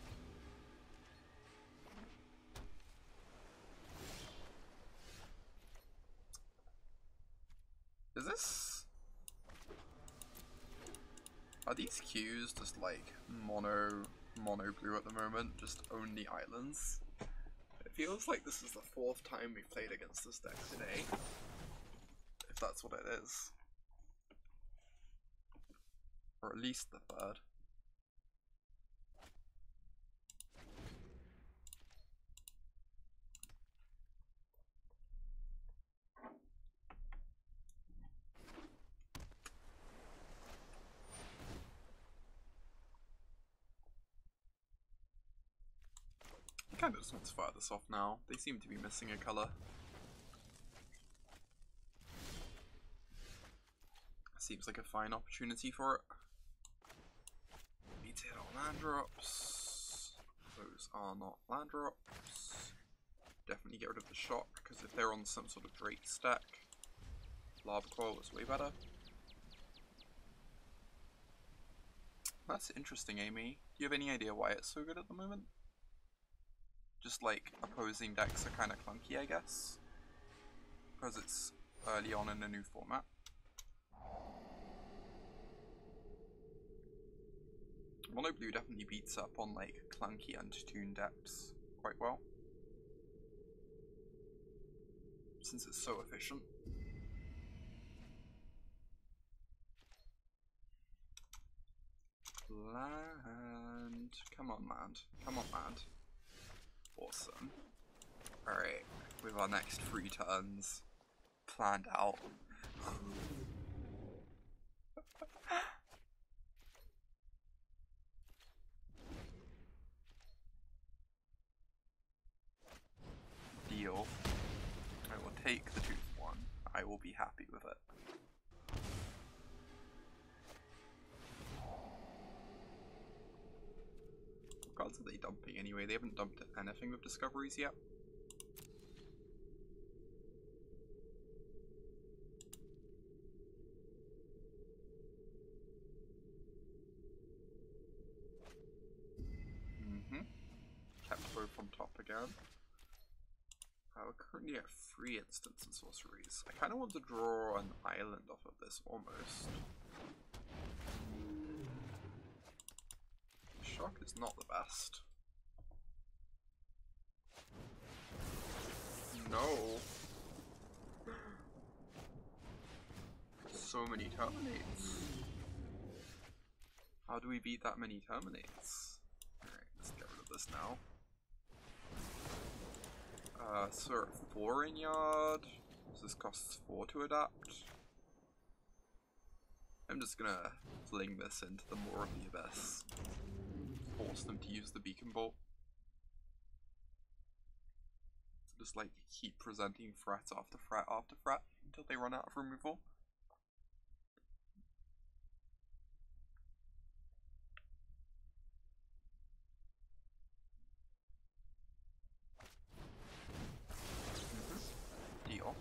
Is this... Are these queues just like mono blue at the moment? Just own the islands? It feels like this is the 4th time we've played against this deck today. If that's what it is. Or at least the 3rd. I kind of just want to fire this off now. They seem to be missing a colour. Seems like a fine opportunity for it. Need to hit all land drops. Those are not land drops. Definitely get rid of the shock, because if they're on some sort of Drake stack, Lava Coil is way better. That's interesting, Amy. you have any idea why it's so good at the moment? Just like opposing decks are kind of clunky, I guess. Because it's early on in a new format. Mono Blue definitely beats up on like clunky undertuned depths quite well. Since it's so efficient. Land. Come on, land. Come on, land. Awesome. Alright, with our next 3 turns planned out. Deal. I will take the 2-1. I will be happy with it. What cards are they dumping anyway? They haven't dumped anything with discoveries yet. Kept both on top again. We're currently at 3 instants and sorceries. I kind of want to draw an island off of this almost. Shock is not the best. No. So many terminates. How do we beat that many terminates? Alright, let's get rid of this now. So we're at 4 in yard. So this costs 4 to adapt. I'm just gonna fling this into the Maw of the Abyss. Force them to use the beacon bolt. So just like keep presenting threat after threat after threat until they run out of removal. Deal.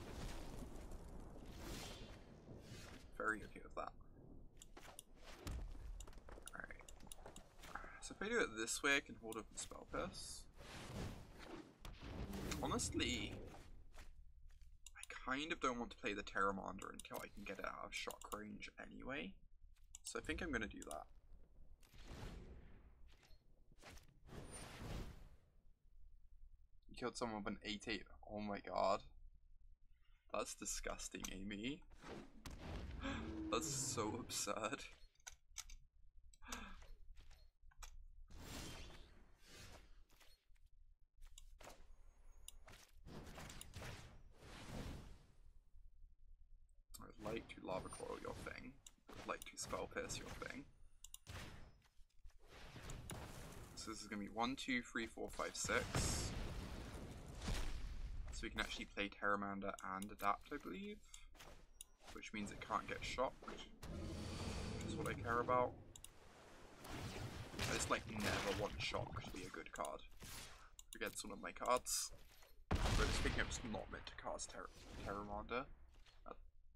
Very okay with that. Alright. So if I do it this way, I can hold up the Spell Pierce. Honestly, I kind of don't want to play the Pteramander until I can get it out of shock range anyway. So I think I'm going to do that. You killed someone with an 8-8. Oh my god. That's disgusting, Amy. That's so absurd. I'd like to Lava Coil your thing. I'd like to Spell Pierce your thing. So this is going to be 1, 2, 3, 4, 5, 6. So we can actually play Pteramander and adapt, I believe. Which means it can't get shocked. Which is what I care about. I just like never want shock to be a good card against one of my cards. But I was thinking I'm just not meant to cast Pteramander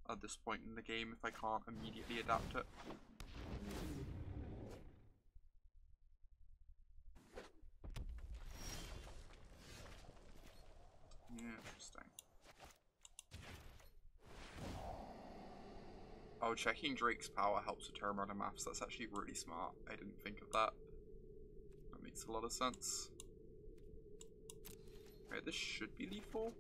at this point in the game if I can't immediately adapt it. Interesting. Oh, checking Drake's power helps with Pteramander maths. That's actually really smart. I didn't think of that. That makes a lot of sense. Okay, this should be lethal.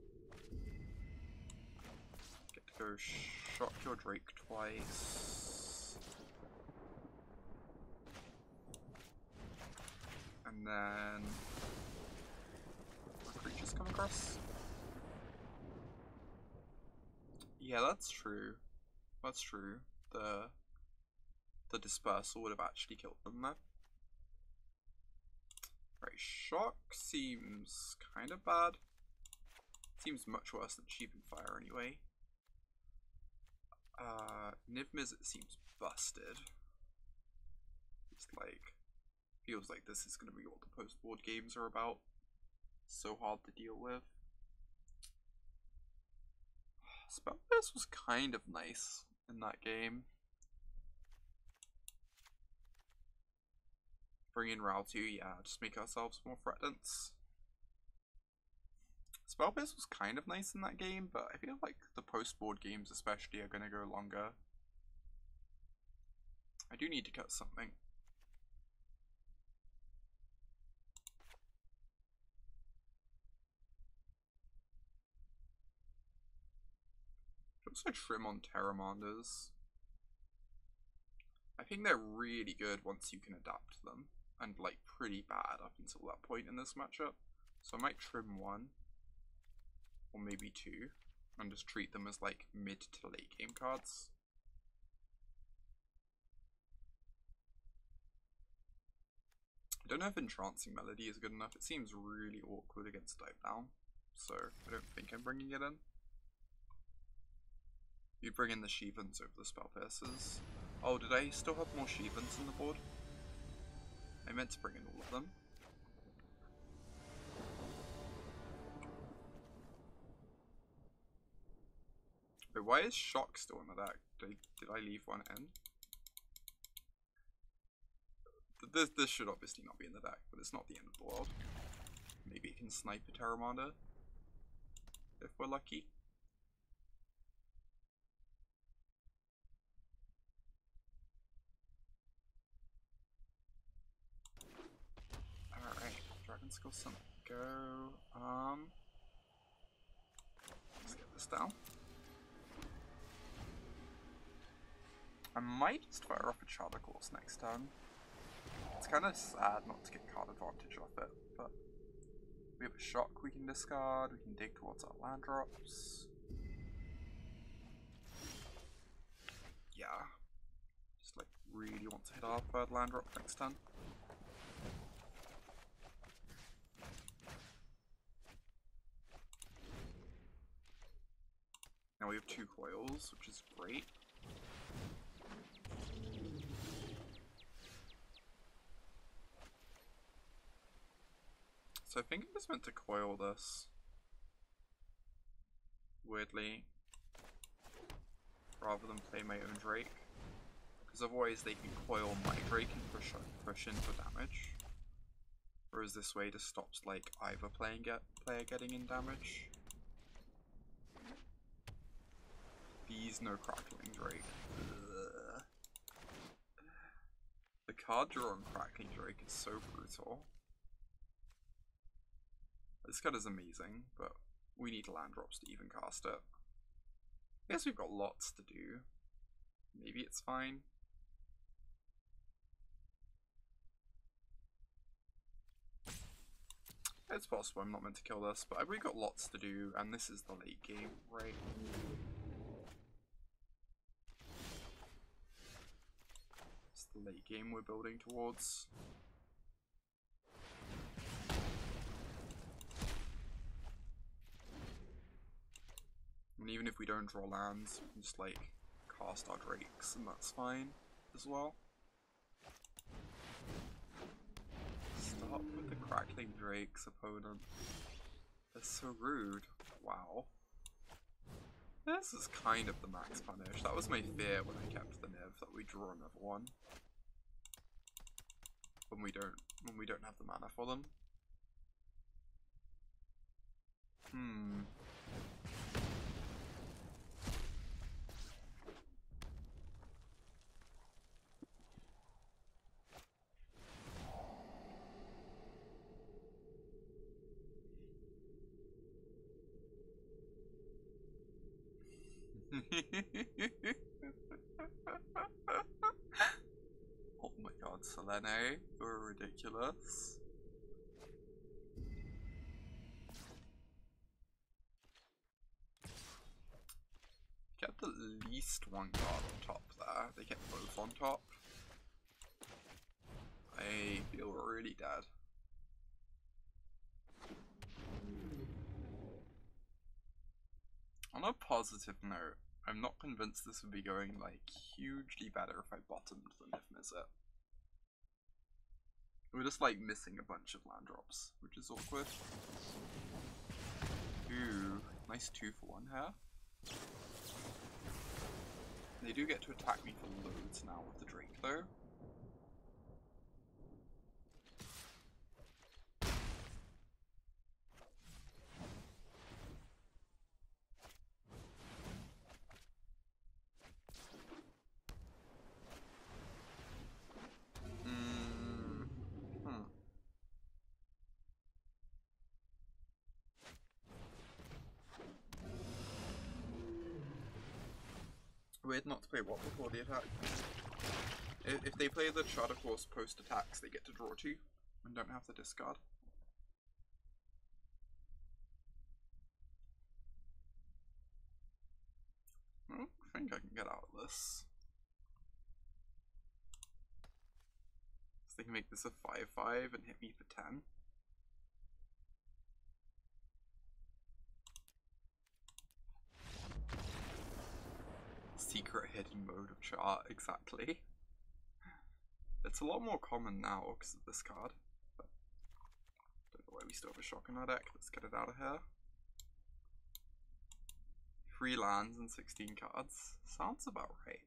Get to go shock your Drake twice. And then our creatures come across. Yeah, that's true. That's true. The Dispersal would have actually killed them there. Right, shock seems kind of bad. Seems much worse than Shivan Fire anyway. Niv-Mizzet seems busted. It's like, feels like this is going to be what the post-board games are about. So hard to deal with. Spell Pierce was kind of nice in that game. Bring in Ral 2, yeah, just make ourselves more threat dense. Spell Pierce was kind of nice in that game, but I feel like the post-board games especially are going to go longer. I do need to cut something. Also trim on Pteramanders. I think they're really good once you can adapt them, and like pretty bad up until that point in this matchup. So I might trim one, or maybe two, and just treat them as like mid to late game cards. I don't know if Entrancing Melody is good enough. It seems really awkward against Dive Down, so I don't think I'm bringing it in. You bring in the Shivans over the Spell Piercers. Oh, did I still have more Shivans on the board? I meant to bring in all of them. Wait, why is Shock still in the deck? Did I leave one in? This should obviously not be in the deck, but it's not the end of the world. Maybe it can snipe a Pteramander, if we're lucky. Alright, Dragon Skull Summit, go. Let's get this down. I might just fire off a Charter Course next turn. It's kind of sad not to get card advantage off it, but we have a Shock we can discard, we can dig towards our land drops. Yeah. Just like really want to hit our third land drop next turn. Now we have 2 coils, which is great. So I think I just meant to coil this. Weirdly. Rather than play my own Drake. Because otherwise they can coil my Drake and push in for damage. Whereas this way just stops like either player getting in damage. Please no Crackling Drake. Ugh. The card draw on Crackling Drake is so brutal. This card is amazing, but we need land drops to even cast it. I guess we've got lots to do. Maybe it's fine. It's possible I'm not meant to kill this, but we've got lots to do, and this is the late game, right? It's the late game we're building towards. And even if we don't draw lands, we can just like cast our Drakes, and that's fine as well. Stop with the Crackling Drakes, opponent. They're so rude. Wow. This is kind of the max punish. That was my fear when I kept the Niv, that we draw another one. When we don't have the mana for them. Oh my god, Selene, you're ridiculous. Kept at least one card on top there. They kept both on top. I feel really dead. On a positive note, I'm not convinced this would be going like hugely better if I bottomed the Niv-Mizzet. We're just like missing a bunch of land drops, which is awkward. Ooh, nice 2-for-1 here. They do get to attack me for loads now with the Drake though. Weird not to play what before the attack. If they play the Charter Course post attacks, they get to draw 2 and don't have to discard. Well, I think I can get out of this. So they can make this a 5/5 and hit me for 10. Secret hidden mode of chart, exactly. It's a lot more common now because of this card. But don't know why we still have a shock in our deck. Let's get it out of here. 3 lands and 16 cards. Sounds about right.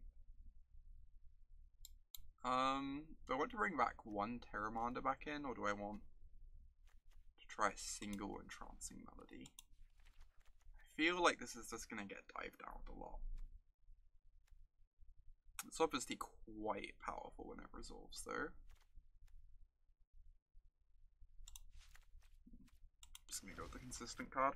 Do I want to bring back 1 Pteramander back in, or do I want to try a single Entrancing Melody? I feel like this is just going to get dived out a lot. It's obviously quite powerful when it resolves, though. Just gonna go with the consistent card.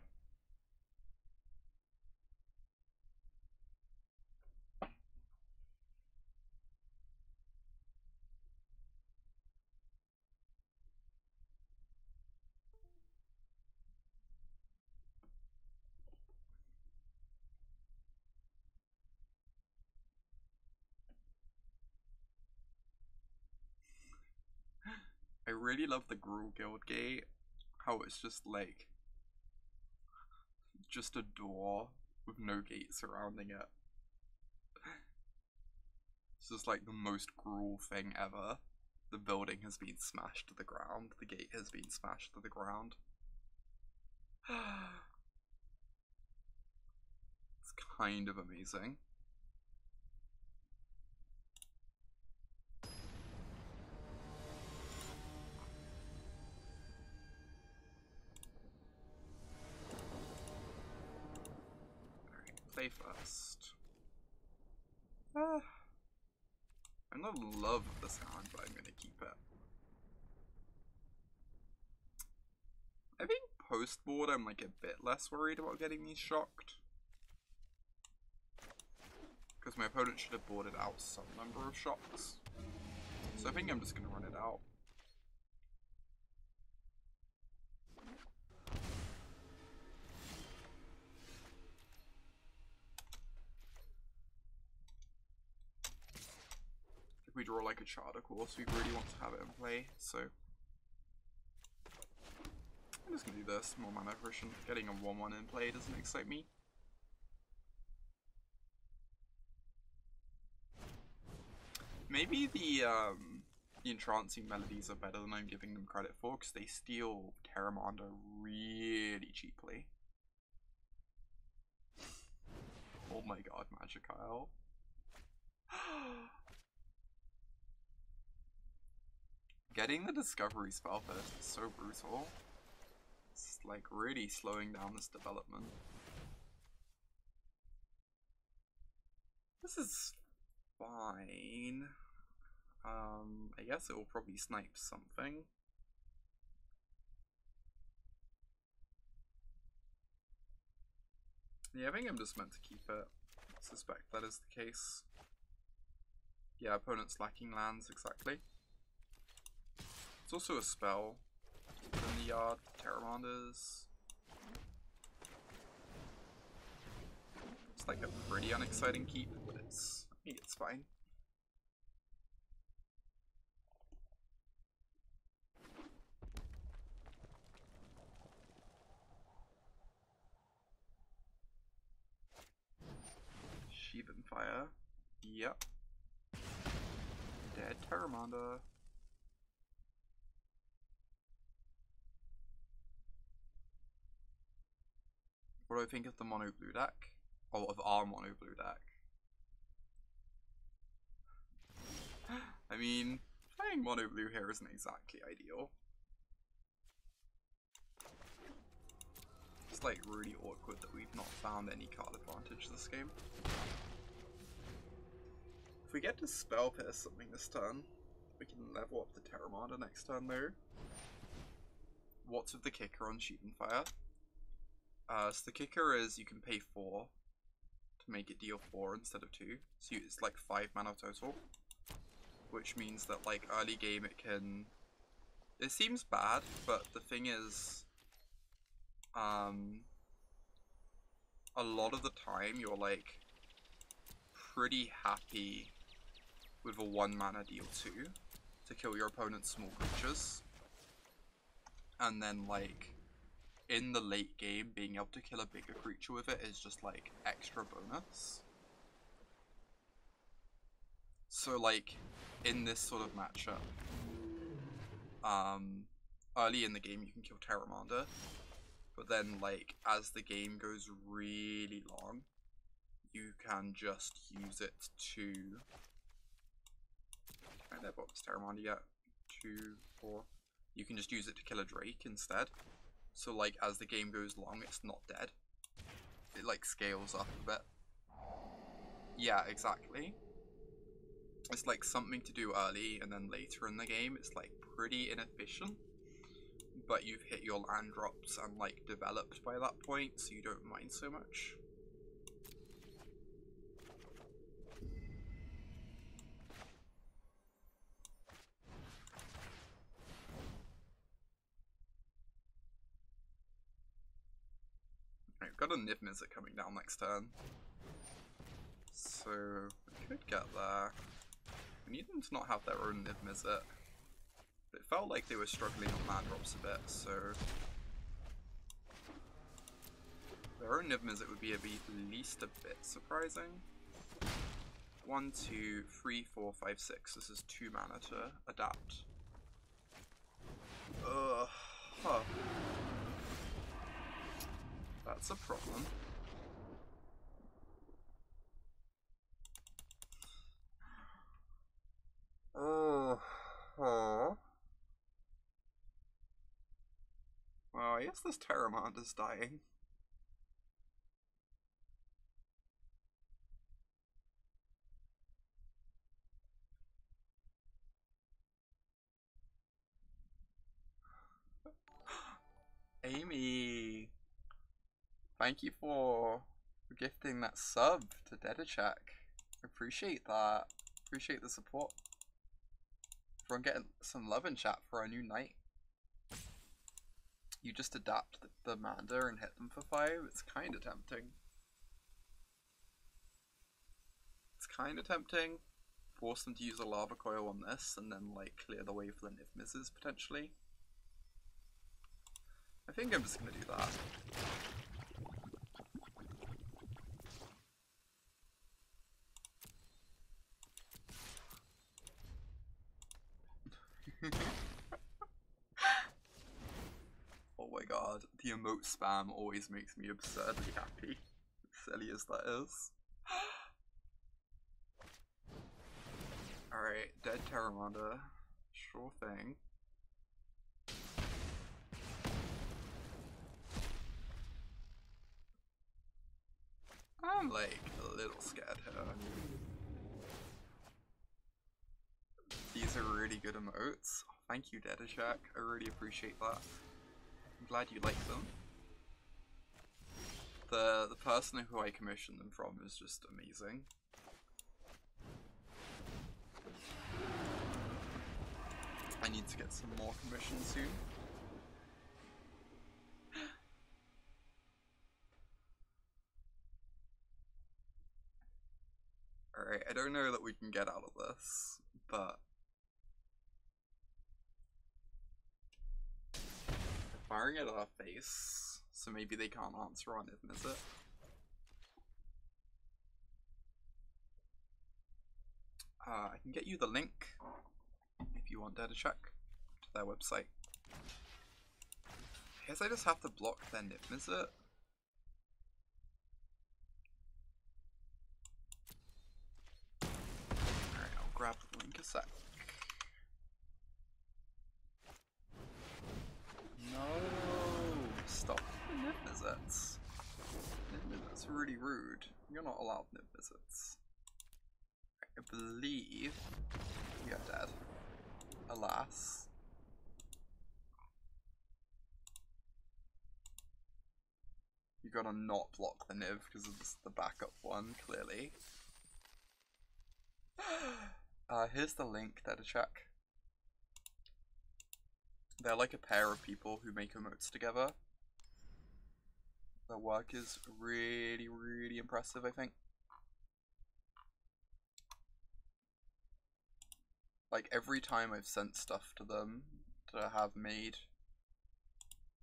I really love the Gruul Guild gate, how it's just like, just a door with no gate surrounding it. It's just like the most Gruul thing ever. The building has been smashed to the ground, the gate has been smashed to the ground. It's kind of amazing. Play first. I'm not in love with this hand, but I'm gonna keep it. I think post board I'm like a bit less worried about getting these shocked. Because my opponent should have boarded out some number of shocks. So I think I'm just gonna run it out. If we draw like a Charter Course, we really want to have it in play, so I'm just gonna do this, more mana efficient. Getting a 1/1 in play doesn't excite me. Maybe the Entrancing Melodies are better than I'm giving them credit for, because they steal Pteramander really cheaply. Oh my god, Magic Isle. Getting the Discovery spell first is so brutal. It's like really slowing down this development. This is fine. I guess it will probably snipe something. Yeah, I think I'm just meant to keep it. I suspect that is the case. Yeah, opponent's lacking lands, exactly. It's also a spell in the yard, Pteramanders. It's like a pretty unexciting keep, but I think it's fine. Shivan Fire. Yep. Dead Pteramander. What do I think of the mono blue deck? Oh, of our mono blue deck. I mean, playing mono blue here isn't exactly ideal. It's like really awkward that we've not found any card advantage this game. If we get to Spell Pierce something this turn, we can level up the Pteramander next turn though. What's with the kicker on Shivan Fire? So the kicker is you can pay 4 to make it deal 4 instead of 2. So it's like 5 mana total. Which means that like early game it can... It seems bad, but the thing is... a lot of the time you're like pretty happy with a 1 mana deal 2 to kill your opponent's small creatures. And then like in the late game being able to kill a bigger creature with it is just like extra bonus. So like in this sort of matchup, early in the game you can kill Pteramander, but then like as the game goes really long, you can just use it to... I never bought this Pteramander yet. 2, 4. You can just use it to kill a Drake instead. So like as the game goes long, it's not dead. It like scales up a bit. Yeah, exactly. It's like something to do early, and then later in the game it's like pretty inefficient. But you've hit your land drops and like developed by that point, so you don't mind so much. Right, we've got a Niv-Mizzet coming down next turn. So we could get there. We need them to not have their own Niv-Mizzet. It felt like they were struggling on land drops a bit, so their own Niv-Mizzet would be at least a bit surprising. 1, 2, 3, 4, 5, 6. This is 2 mana to adapt. Huh. That's a problem. Well, I guess this Pteramander's dying. Amy, thank you for gifting that sub to Dedachak. Appreciate that. Appreciate the support. Everyone getting some love in chat for our new knight. You just adapt the Mander and hit them for 5. It's kind of tempting. It's kind of tempting. Force them to use a Lava Coil on this and then like clear the way for the Niv-Mizzets potentially. I think I'm just gonna do that. Oh my god, the emote spam always makes me absurdly happy. As silly as that is. Alright, dead Pteramander. Sure thing. I'm like a little scared here. These are really good emotes. Oh, thank you, Dedachak. I really appreciate that. I'm glad you like them. The person who I commissioned them from is just amazing. I need to get some more commissions soon. Alright, I don't know that we can get out of this, but firing it at our face, so maybe they can't answer on Niv-Mizzet. I can get you the link if you want to check to their website. I guess I just have to block their Niv-Mizzet. Alright, I'll grab the link a sec. No! Stop the Niv-Mizzets. Niv-Mizzets are really rude. You're not allowed Niv-Mizzets. I believe we are dead. Alas. You You gotta not block the Niv because it's the backup one, clearly. Here's the link there to check. They're like a pair of people who make emotes together. Their work is really, really impressive, I think. Like, every time I've sent stuff to them to have made,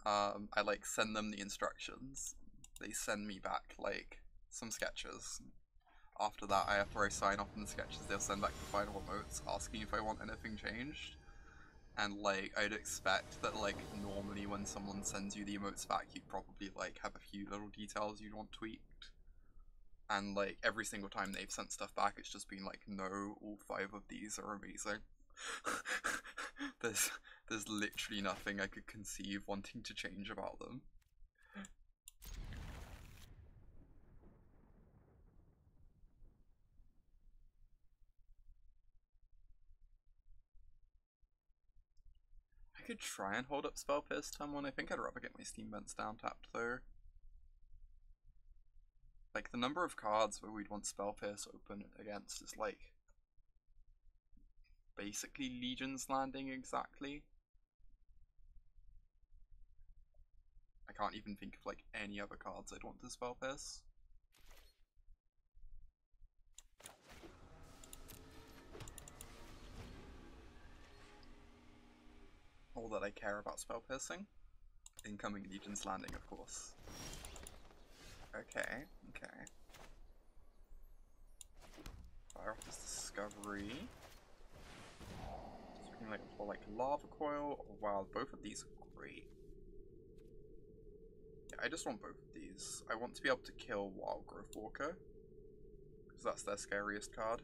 I like send them the instructions. They send me back like some sketches. After that, after I sign off on the sketches, they'll send back the final emotes asking if I want anything changed. And like, I'd expect that like normally when someone sends you the emotes back, you'd probably like have a few little details you'd want tweaked. And like every single time they've sent stuff back, it's just been like, no, all 5 of these are amazing. There's literally nothing I could conceive wanting to change about them. I could try and hold up Spell Pierce turn 1. I think I'd rather get my Steam Vents down tapped though. Like, the number of cards where we'd want Spell Pierce open against is like basically Legion's Landing exactly. I can't even think of like any other cards I'd want to Spell Pierce. All that I care about spell piercing. Incoming Legion's Landing, of course. Okay, okay. Fire off this Discovery. So we can like Lava Coil. Oh, wow, both of these are great. Yeah, I just want both of these. I want to be able to kill Wild Growth Walker, because that's their scariest card.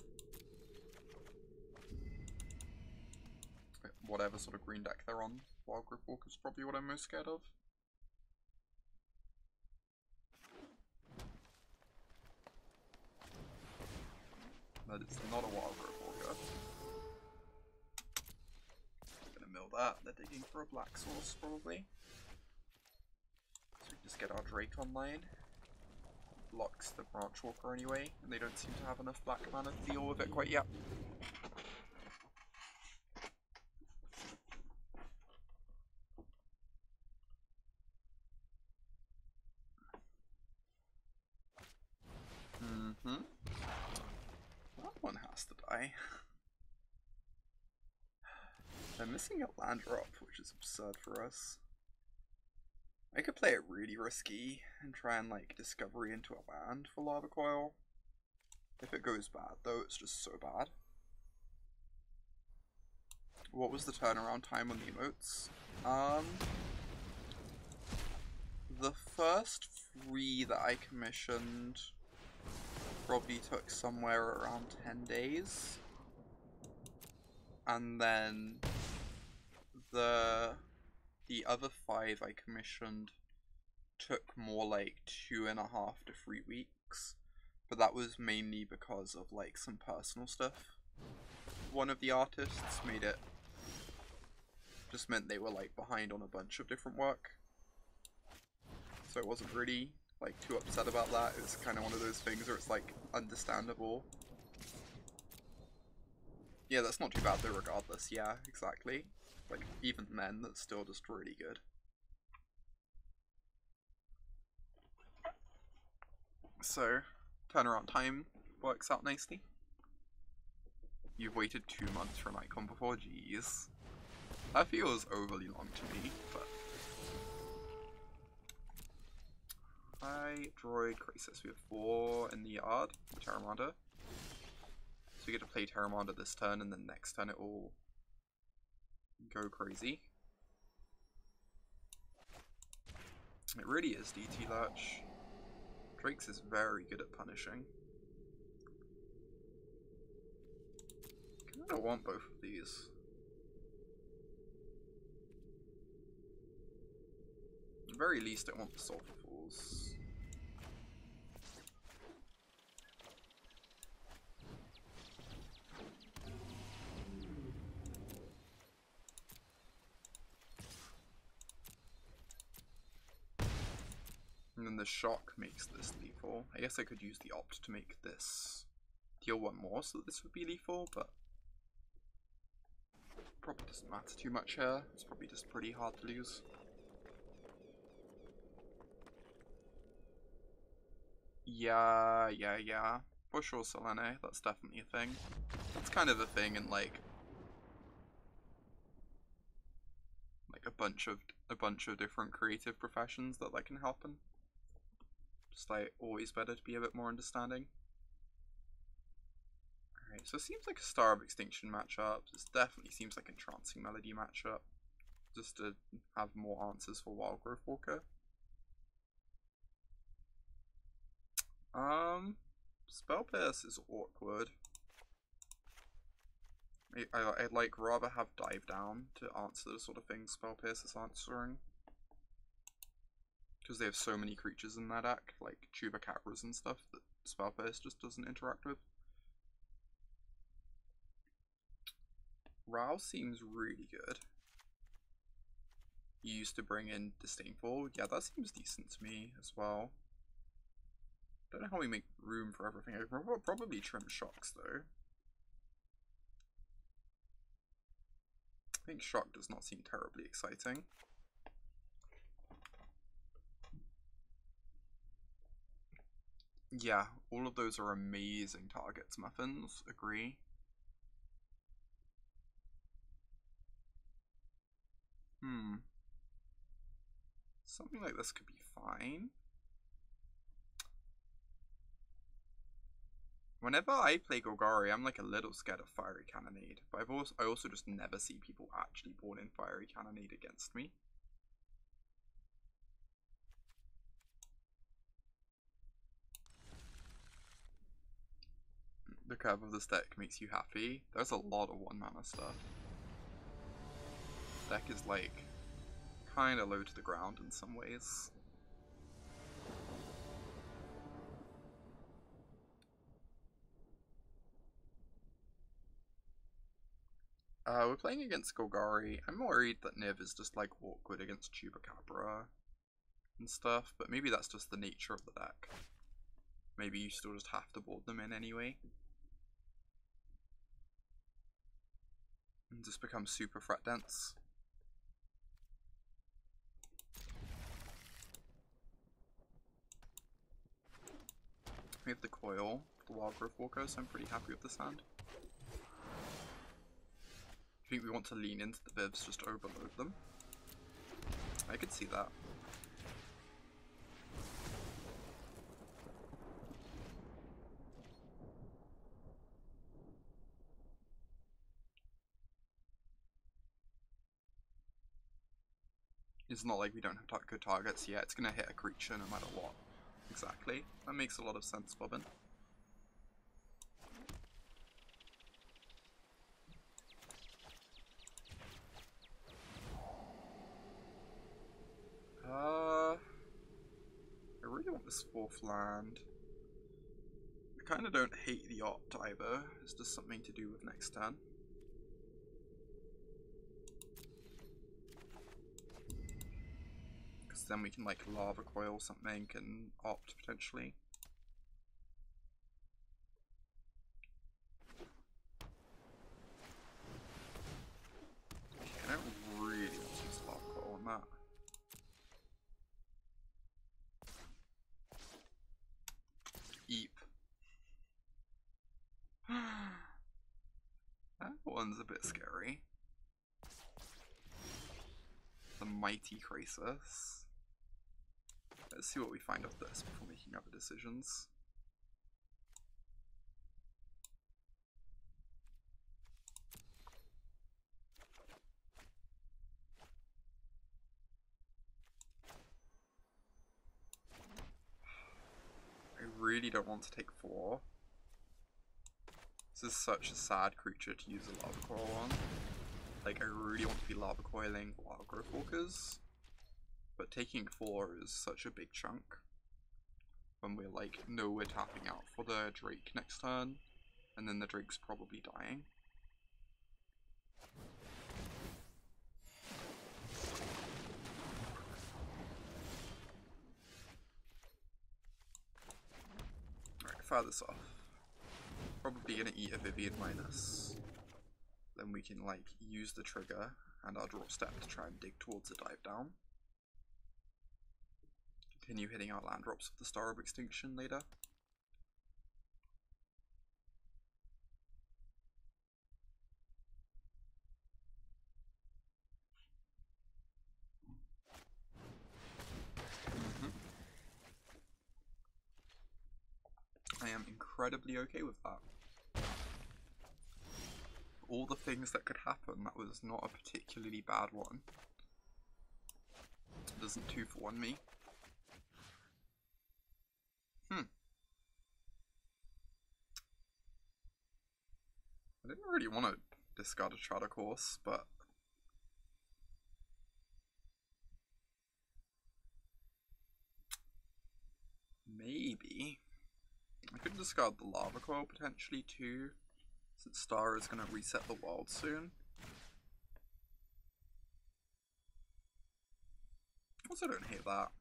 Whatever sort of green deck they're on, Wild Growth Walker is probably what I'm most scared of. That is not a Wild Growth Walker. I'm gonna mill that. They're digging for a black source, probably. So we just get our Drake online. Blocks the Branch Walker anyway, and they don't seem to have enough black mana to deal with it quite yet. That one has to die. They're missing a land drop, which is absurd for us. I could play it really risky and try and like Discovery into a land for Lava Coil. If it goes bad though, it's just so bad. What was the turnaround time on the emotes? The first 3 that I commissioned probably took somewhere around 10 days. And then the other 5 I commissioned took more like 2.5 to 3 weeks. But that was mainly because of like some personal stuff. One of the artists made it just meant they were like behind on a bunch of different work. So I wasn't really like too upset about that. It was kind of one of those things where it's like understandable. Yeah, that's not too bad though regardless. Yeah, exactly. Like even then, that's still just really good. So turnaround time works out nicely. You've waited 2 months for an icon before, jeez. That feels overly long to me, but... Hi, Droid Crisis. We have 4 in the yard, Pteramander. So we get to play Pteramander this turn, and then next turn it will go crazy. It really is DT Lurch. Drakes is very good at punishing. I kinda want both of these. At the very least, I want the Sulfur Falls. And then the shock makes this lethal. I guess I could use the opt to make this deal one more so that this would be lethal, but probably doesn't matter too much here. It's probably just pretty hard to lose. Yeah. For sure, Selene. That's definitely a thing. That's kind of a thing in like a bunch of different creative professions that can happen. Just like always better to be a bit more understanding. Alright, so it seems like a Star of Extinction matchup. This definitely seems like a Entrancing Melody matchup. Just to have more answers for Wildgrowth Walker. Spell Pierce is awkward. I'd like rather have Dive Down to answer the sort of things Spell Pierce is answering. Because they have so many creatures in that deck, like Chupacabras and stuff, that Spell Pierce just doesn't interact with. Rao seems really good. You used to bring in Disdainful. Yeah, that seems decent to me as well. Don't know how we make room for everything. I will probably trim shocks though. I think shock does not seem terribly exciting. Yeah, all of those are amazing targets, Muffins. Agree. Something like this could be fine. Whenever I play Golgari, I'm like a little scared of Fiery Cannonade, but I also just never see people actually born in Fiery Cannonade against me. The curve of this deck makes you happy. There's a lot of 1-mana stuff. This deck is like kind of low to the ground in some ways. We're playing against Golgari. I'm worried that Niv is just like awkward against Chupacabra and stuff, but maybe that's just the nature of the deck. Maybe you still just have to board them in anyway. And just become super threat dense. We have the Coil for the Wildgrowth Walker, so I'm pretty happy with this hand. I think we want to lean into the Vivs, just overload them. I could see that. It's not like we don't have good targets. Yeah, it's going to hit a creature no matter what. Exactly. That makes a lot of sense, Bobbin. I really want this 4th land. I kind of don't hate the opt either. It's just something to do with next turn. Because then we can like Lava Coil something and opt potentially. Okay, I don't really want to use Lava Coil on that. Eep. That one's a bit scary. The Mighty Crisis. Let's see what we find of this before making other decisions. I really don't want to take 4. This is such a sad creature to use a Lava Coil on. Like, I really want to be Lava Coiling Wildgrowth Walkers, but taking 4 is such a big chunk when we're like, no, we're tapping out for the Drake next turn, and then the Drake's probably dying. fire this off. Probably gonna eat a Vivian minus. Then we can like use the trigger and our draw step to try and dig towards a dive down. Continue hitting our land drops with the Star of Extinction later. I am incredibly okay with that. All the things that could happen, that was not a particularly bad one. It doesn't 2-for-1 me. I didn't really want to discard a Trotter Course, but maybe I could discard the Lava Coil potentially too, since Star is going to reset the world soon. Also don't hate that.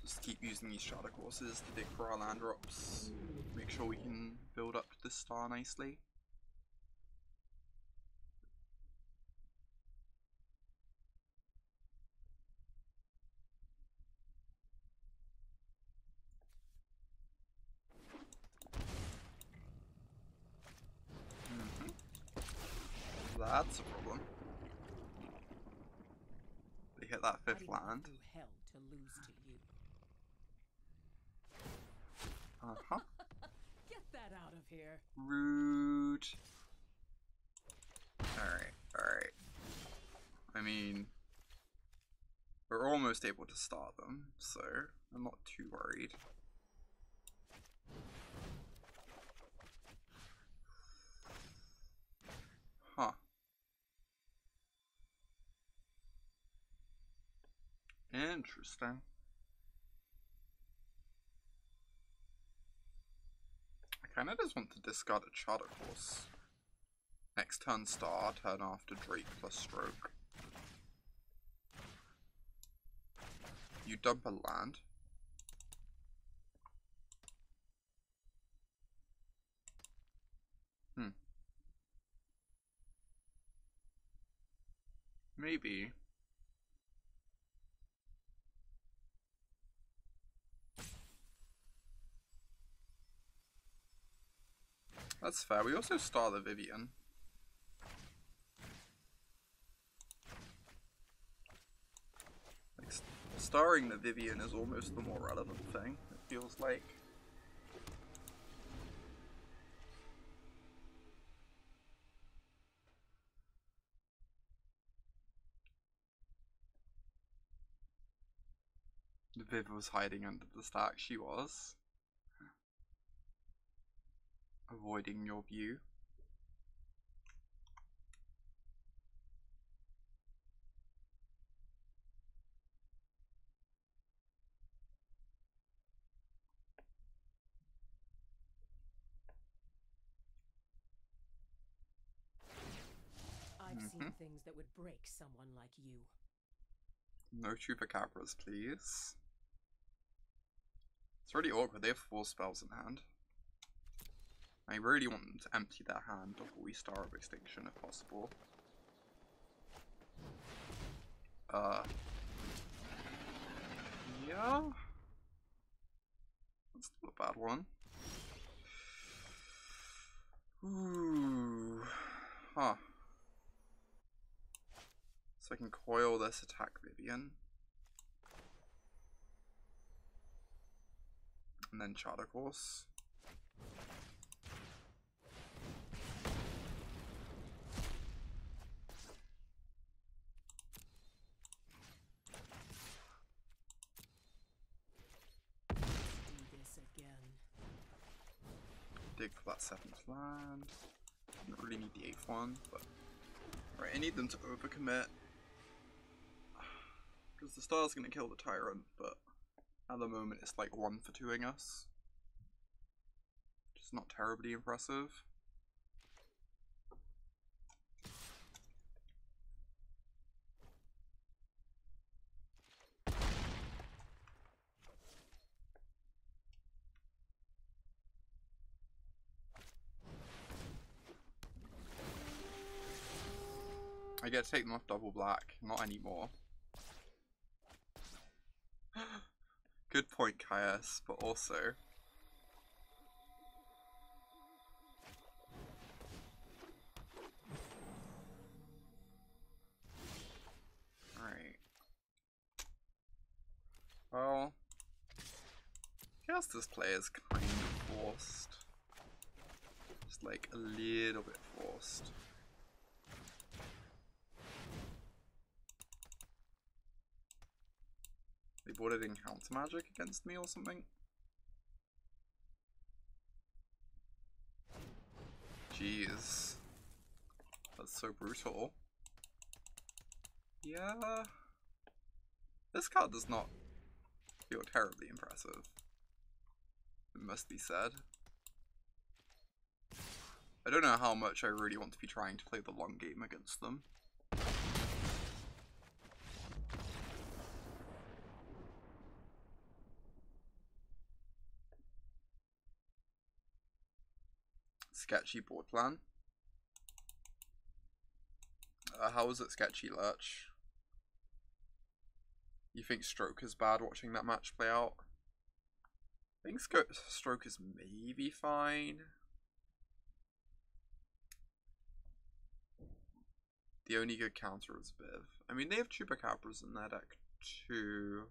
Just keep using these Shadow Courses to dig for our land drops. Make sure we can build up this Star nicely. That's a problem. They hit that 5th land. Hell to lose to you. Uh-huh. Get that out of here. Rude. Alright, alright. I mean, we're almost able to start them, so I'm not too worried. Huh. Interesting. I kinda just want to discard a Charter Course. Next turn Star, turn after Drake plus Stroke. You dump a land. Maybe. That's fair. We also star the Vivian. Like, starring the Vivian is almost the more relevant thing, it feels like. Viv was hiding under the stack, she was. Avoiding your view. I've seen things that would break someone like you. No Chupacabras, please. It's really awkward, they have 4 spells in hand. I really want them to empty their hand before we Star of Extinction if possible. Yeah. That's not a bad one. Ooh. Huh. So I can coil this attack Vivian. And then Charter Course. Dig for that 7th land. Don't really need the 8th one, but right, I need them to overcommit. Because the Star's gonna kill the Tyrant, but at the moment it's like 1-for-2ing us. Which is not terribly impressive. I get to take them off double black. Not anymore. Good point, Kaias, but also... Alright. Well... I guess this play is kind of forced. Just like a little bit forced. They bought it in counter magic against me or something? Jeez. That's so brutal. Yeah. This card does not feel terribly impressive. It must be said. I don't know how much I really want to be trying to play the long game against them. Sketchy board plan. How was it sketchy, Lurch? You think Stroke is bad watching that match play out? I think Stroke is maybe fine. The only good counter is Viv. I mean, they have Chupacabras in their deck too.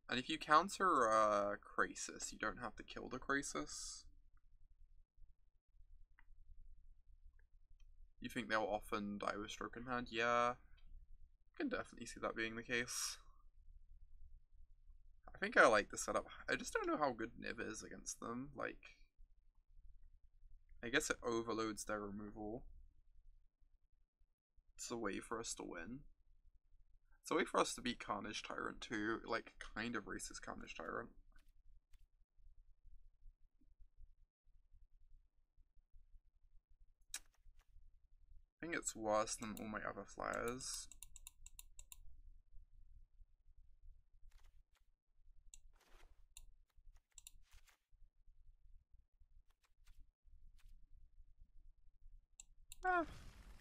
And if you counter Krasis, you don't have to kill the Krasis. You think they'll often die with Stroke in hand? Yeah. I can definitely see that being the case. I think I like the setup. I just don't know how good Niv is against them. Like, I guess it overloads their removal. It's a way for us to win. It's a way for us to beat Carnage Tyrant too. Like, kind of racist Carnage Tyrant. I think it's worse than all my other flyers.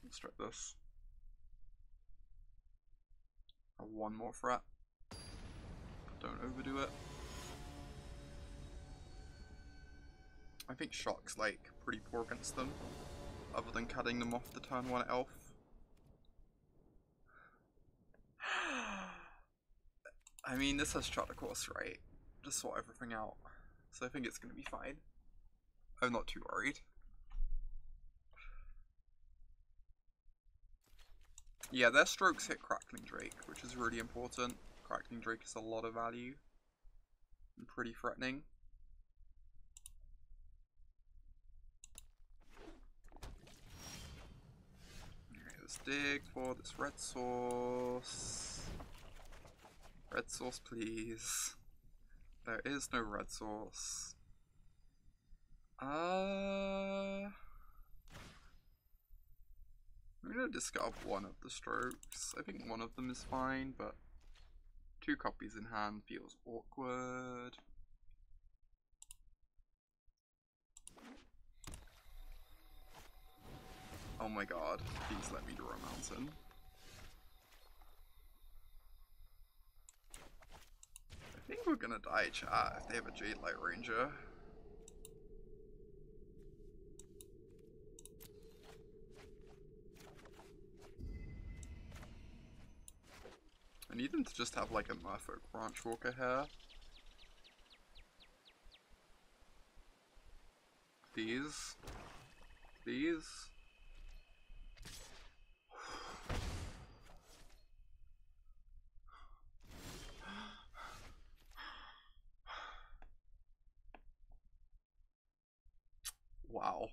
Let's try this. One more threat. Don't overdo it. I think Shock's like pretty poor against them, other than cutting them off the turn 1 elf. I mean, this has Chart Course, right? Just sort everything out. So I think it's gonna be fine. I'm not too worried. Yeah, their strokes hit Crackling Drake, which is really important. Crackling Drake is a lot of value and pretty threatening. Alright, let's dig for this red source. Red source, please. There is no red source. I'm gonna discard one of the strokes. I think one of them is fine, but 2 copies in hand feels awkward. Oh my god, please let me draw a mountain. I think we're gonna die, chat, if they have a Jade Light Ranger. I need them to just have like a Merfolk Branch Walker here. These. Wow.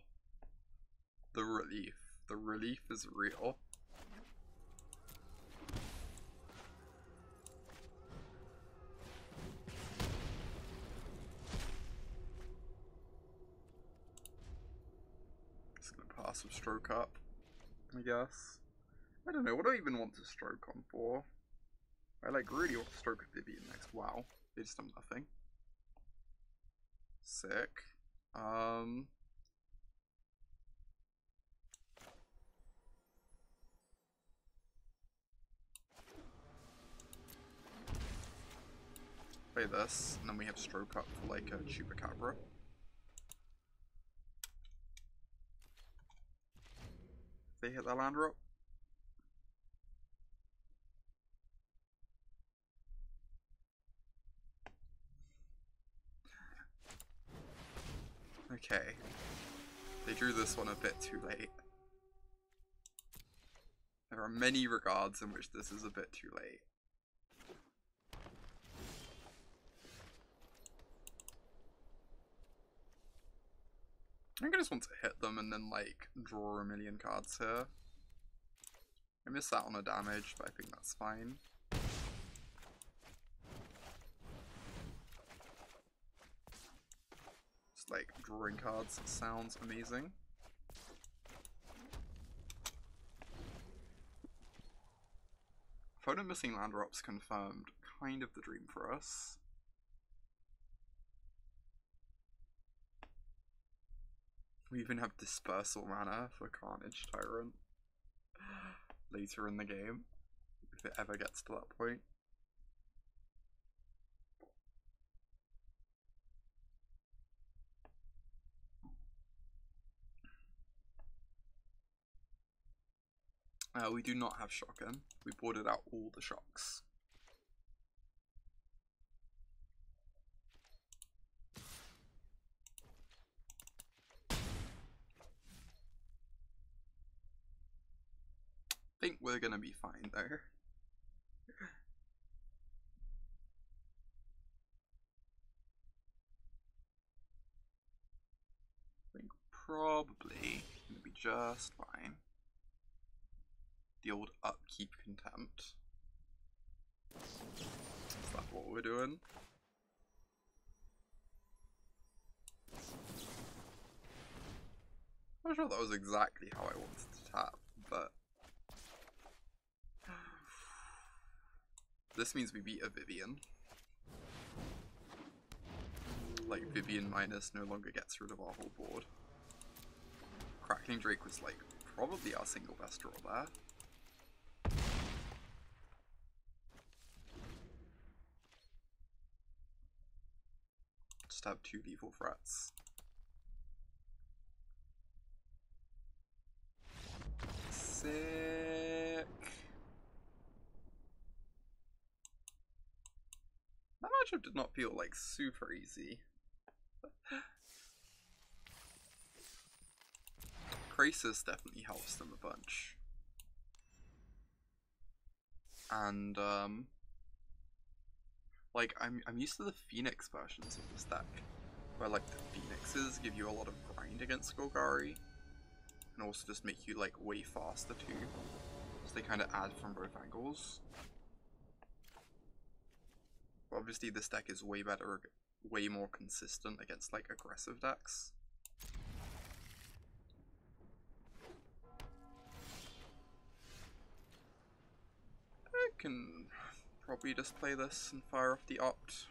The relief. The relief is real. Passive stroke up, I guess. I don't know, what do I even want to stroke on for? I like really want to stroke Vivian next. Wow, they just have nothing. Sick. Play this, and then we have Stroke up for like a Chupacabra. They hit that land drop. Okay. They drew this one a bit too late. There are many regards in which this is a bit too late. I think I just want to hit them and then like draw a million cards here. I missed out on a damage, but I think that's fine. Just like drawing cards sounds amazing. Opponent missing land drops confirmed kind of the dream for us. We even have Dispersal mana for Carnage Tyrant later in the game, if it ever gets to that point. We do not have Shotgun. We boarded out all the shocks. I think we're gonna be fine there. I think probably gonna be just fine. The old upkeep contempt. Is that what we're doing? I'm not sure that was exactly how I wanted to tap, but this means we beat a Vivian. Like, Vivian minus no longer gets rid of our whole board. Crackling Drake was like probably our single best draw there. Just have 2 lethal threats. Sick. That matchup did not feel like super easy. Crisis definitely helps them a bunch. And like I'm used to the Phoenix versions of this deck, where like the Phoenixes give you a lot of grind against Golgari, and also just make you like way faster too. So they kind of add from both angles. But obviously this deck is way better, way more consistent against like aggressive decks. I can probably just play this and fire off the opt.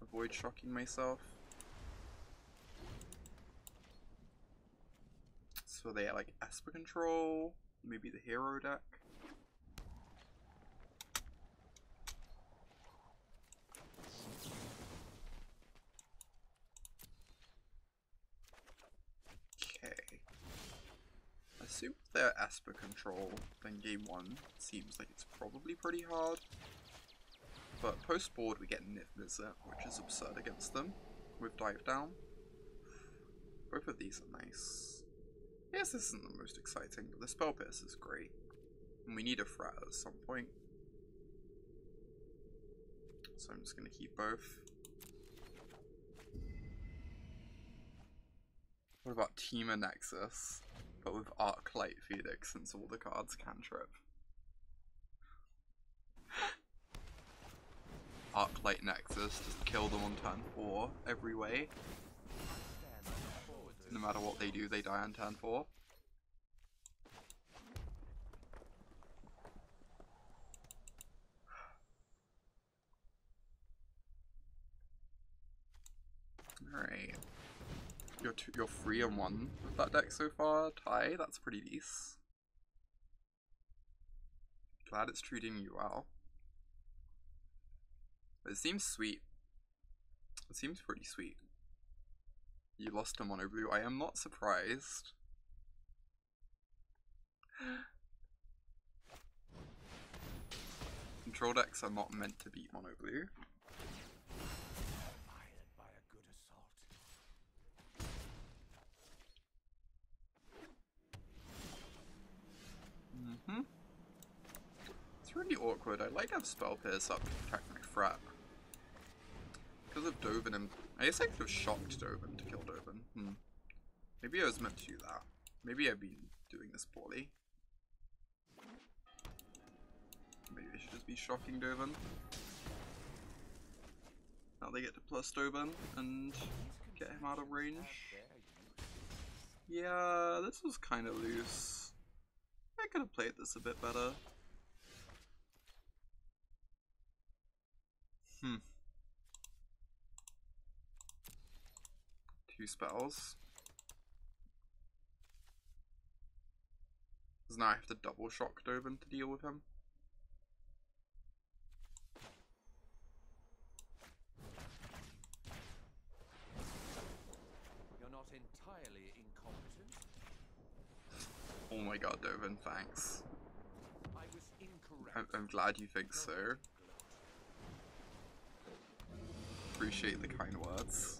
Avoid shocking myself. So they like Esper control, maybe the hero deck. Okay. I assume if they're Esper control, then game 1 seems like it's probably pretty hard. But post board we get Niv-Mizzet, which is absurd against them, with Dive Down. Both of these are nice. Yes, this isn't the most exciting, but the Spell Pierce is great. And we need a threat at some point. So I'm just going to keep both. What about Temur Nexus, but with Arclight Phoenix since all the cards cantrip? Arclight Nexus, just kill them on turn 4 every way. No matter what they do, they die on turn 4. Alright. You're 3-1 with that deck so far, Ty. That's pretty decent. Glad it's treating you well. It seems sweet. It seems pretty sweet. You lost to Mono Blue. I am not surprised. Control decks are not meant to beat Mono Blue. Fired by a good assault. It's really awkward. I'd like to have Spell Pierce up to protect my Fret. Because of Dovin and... I guess I could have shocked Dovin to kill Dovin. Maybe I was meant to do that. Maybe I've been doing this poorly. Maybe I should just be shocking Dovin. Now they get to plus Dovin and get him out of range. Yeah, this was kind of loose. I could have played this a bit better. Two spells. Because now I have to double shock Dovin to deal with him. You're not entirely incompetent. Oh my god, Dovin, thanks. I was incorrect. I'm glad you think so. Appreciate the kind words.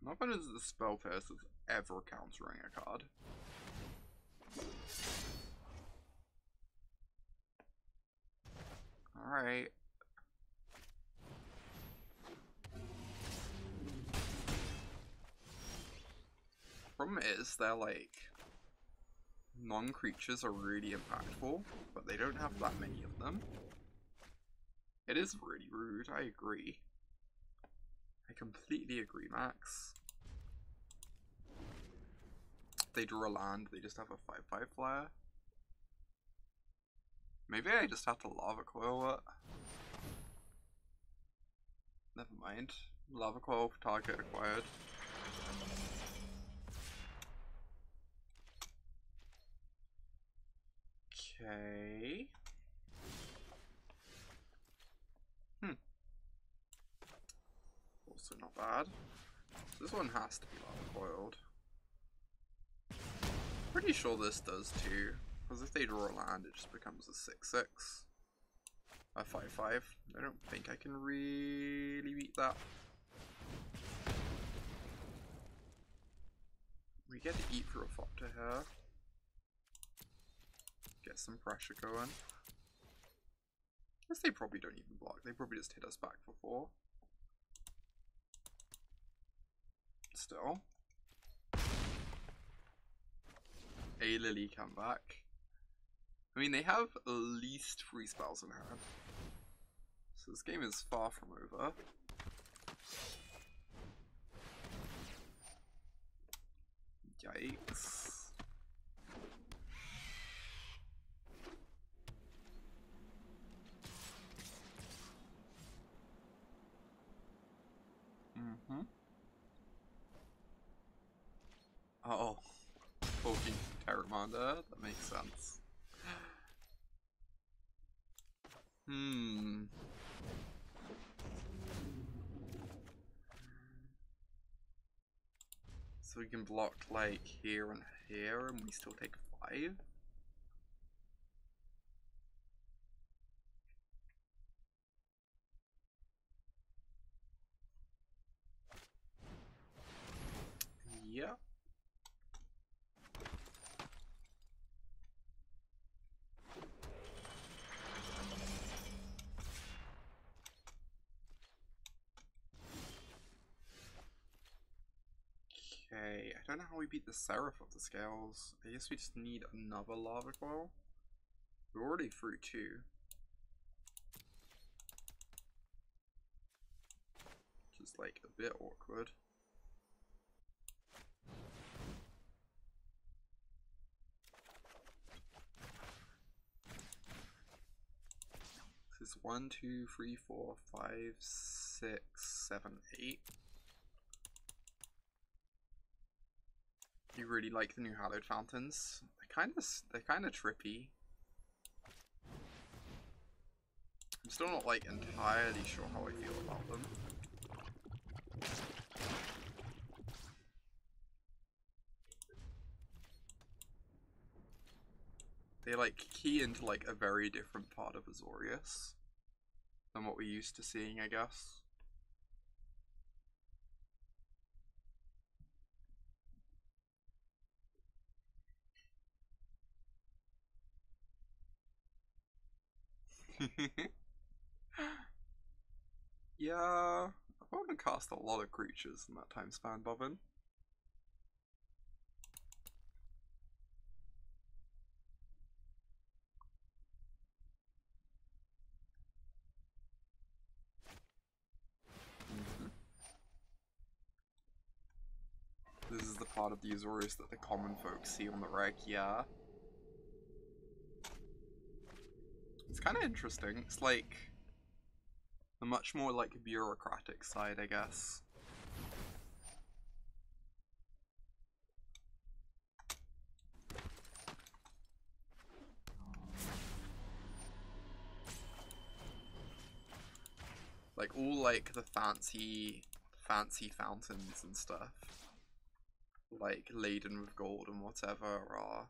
Not bad as the Spell Pierce is ever countering a card. Alright. Problem is, they're like... non-creatures are really impactful, but they don't have that many of them. It is really rude, I agree. I completely agree, Max. If they draw a land, they just have a 5/5 flare. Maybe I just have to Lava Coil it. Never mind. Lava Coil target acquired. Okay. Also not bad. This one has to be Lava Coiled. Pretty sure this does too. Because if they draw a land, it just becomes a 6/6. A 5/5. I don't think I can really beat that. We get to eat for a Thopter here. Get some pressure going. I guess they probably don't even block. They probably just hit us back for 4. Still. A Lily come back. I mean, they have at least 3 spells in hand. So this game is far from over. Yikes. Oh. Talking Pteramander, that makes sense. So we can block like here and here and we still take 5? Yeah. Okay, I don't know how we beat the Seraph of the Scales. I guess we just need another Lava Coil. We're already through 2. Which is like a bit awkward. This is 1, 2, 3, 4, 5, 6, 7, 8. You really like the new Hallowed Fountains? They're kind of trippy. I'm still not like entirely sure how I feel about them. They like key into like a very different part of Azorius than what we're used to seeing, I guess. Yeah, I've only cast a lot of creatures in that time span, Bobbin. This is the part of the Azorius that the common folks see on the reg, yeah. It's kind of interesting. It's like a much more like bureaucratic side, I guess. Like all like the fancy fountains and stuff, like laden with gold and whatever, are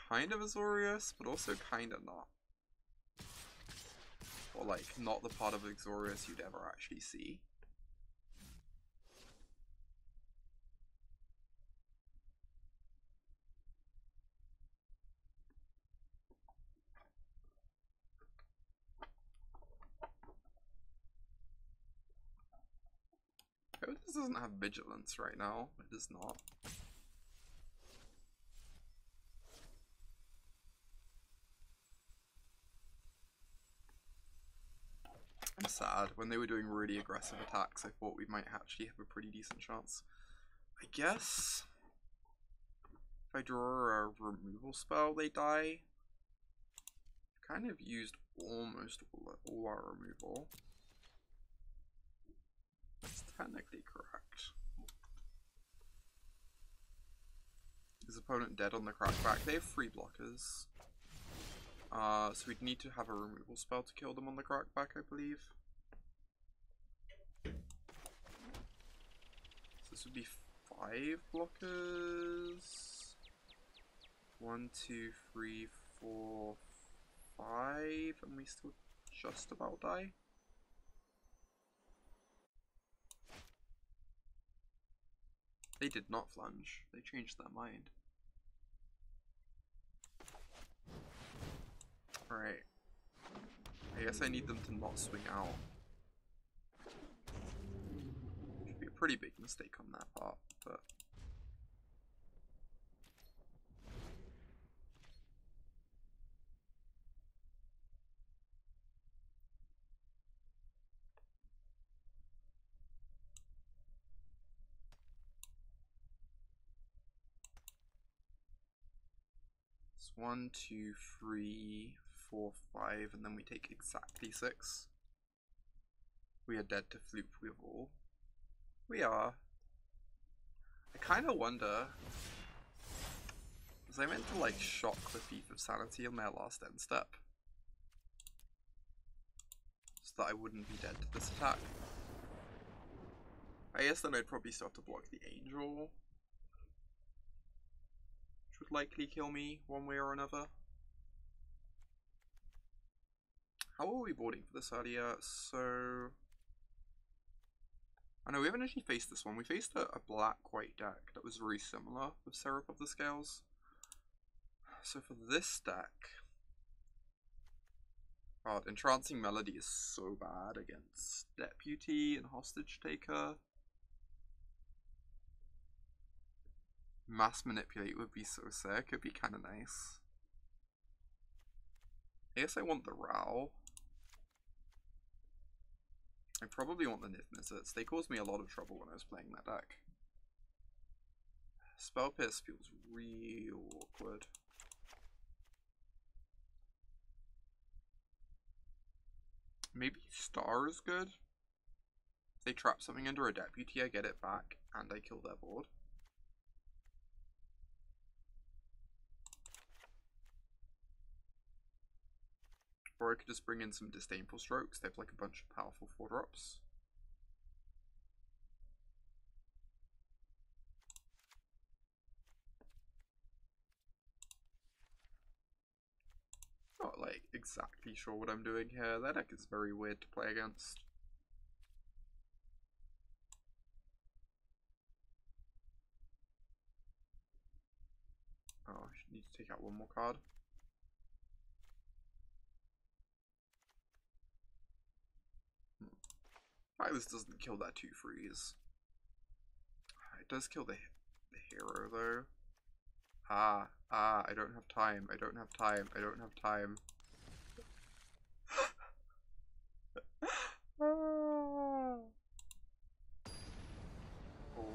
kind of Azorius, but also kind of not. Or like not the part of Azorius you'd ever actually see. I hope this doesn't have vigilance right now. It does not. I'm sad. When they were doing really aggressive attacks, I thought we might actually have a pretty decent chance. I guess if I draw a removal spell, they die. Kind of used almost all our removal. That's technically correct. Is opponent dead on the crackback? They have 3 blockers. So we'd need to have a removal spell to kill them on the crackback, I believe. So this would be 5 blockers. 1, 2, 3, 4, 5, and we still just about die. They did not flunge. They changed their mind. Alright. I guess I need them to not swing out. Should be a pretty big mistake on that part, but... It's 1, 2, 3, 4, 5, and then we take exactly 6. We are dead to Floop with all. We are. I kind of wonder, was I meant to like shock the Thief of Sanity on their last end step? So that I wouldn't be dead to this attack. I guess then I'd probably still have to block the Angel, which would likely kill me one way or another. How were we boarding for this earlier? So... I know we haven't actually faced this one. We faced a black-white deck that was very similar with Seraph of the Scales. So for this deck... God, Entrancing Melody is so bad against Deputy and Hostage Taker. Mass Manipulate would be so sick. It'd be kind of nice. I guess I want the Row. I probably want the Niv-Mizzets. They caused me a lot of trouble when I was playing that deck. Spell Pierce feels real awkward. Maybe Star is good. If they trap something under a Deputy, I get it back, and I kill their board. Or I could just bring in some Disdainful Strokes. They have like a bunch of powerful 4-drops. Not like exactly sure what I'm doing here. That deck is very weird to play against. Oh, I should need to take out one more card. Why this doesn't kill that 2 freeze. It does kill the hero though. I don't have time. I don't have time. I don't have time. Oh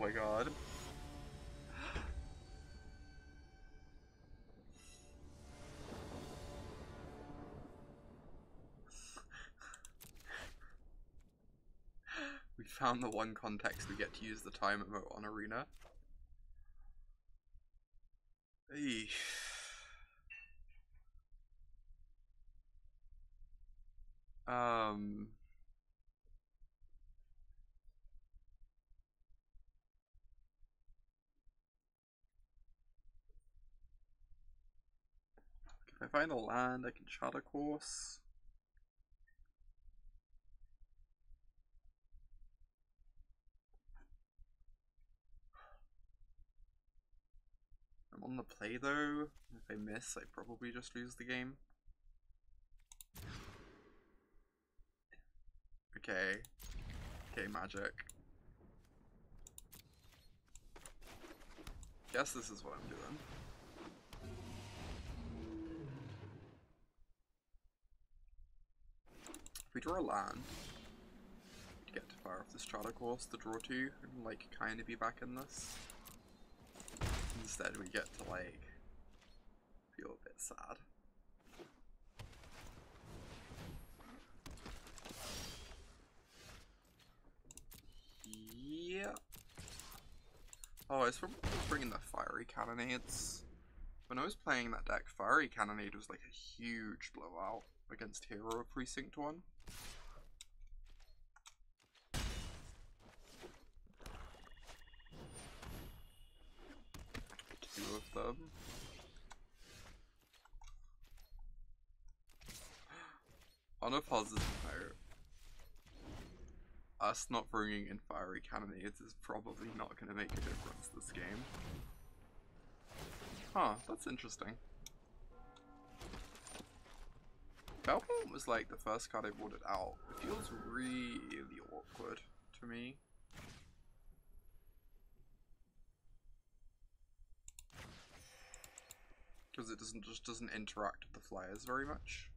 my god. We found the one context we get to use the time emote on Arena. Eesh. If I find a land, I can chart a course. I'm on the play though. If I miss, I probably just lose the game. Okay. Okay, magic. Guess this is what I'm doing. If we draw a land, to get to fire off this charter course to draw 2 and like kind of be back in this. Instead we get to like feel a bit sad. Yeah. Oh, I was bringing the Fiery Cannonades. When I was playing that deck, Fiery Cannonade was like a huge blowout against Hero of Precinct 1. Two of them. On a positive note, us not bringing in Fiery Cannonades is probably not going to make a difference this game. Huh, that's interesting. Belmont was like the first card I voted out. It feels really awkward to me. Because it doesn't interact with the flyers very much.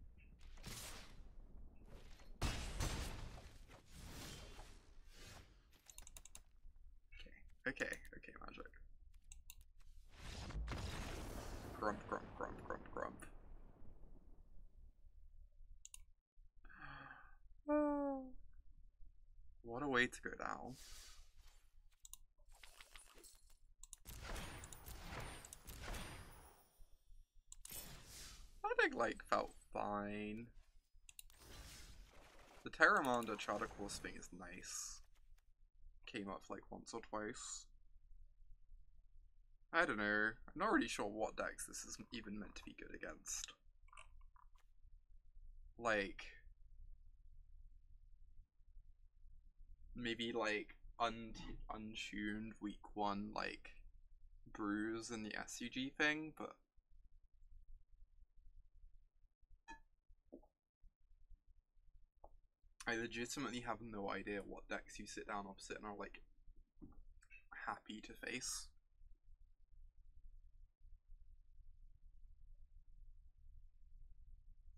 Okay, magic. Grump, grump, grump, grump, grump. What a way to go down. I think like felt fine. The Pteramander charter course thing is nice. Came up like once or twice. I don't know. I'm not really sure what decks this is even meant to be good against. Like, maybe like untuned week 1 like Bruise and the SUG thing, but I legitimately have no idea what decks you sit down opposite and are like happy to face.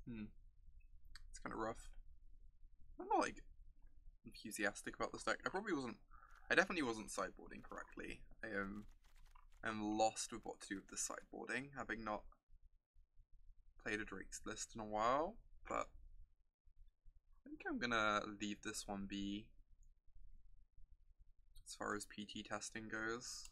It's kind of rough. I'm not like enthusiastic about this deck. I definitely wasn't sideboarding correctly. I'm lost with what to do with this sideboarding, having not played a Drake's list in a while, but I think I'm gonna leave this one be as far as PT testing goes.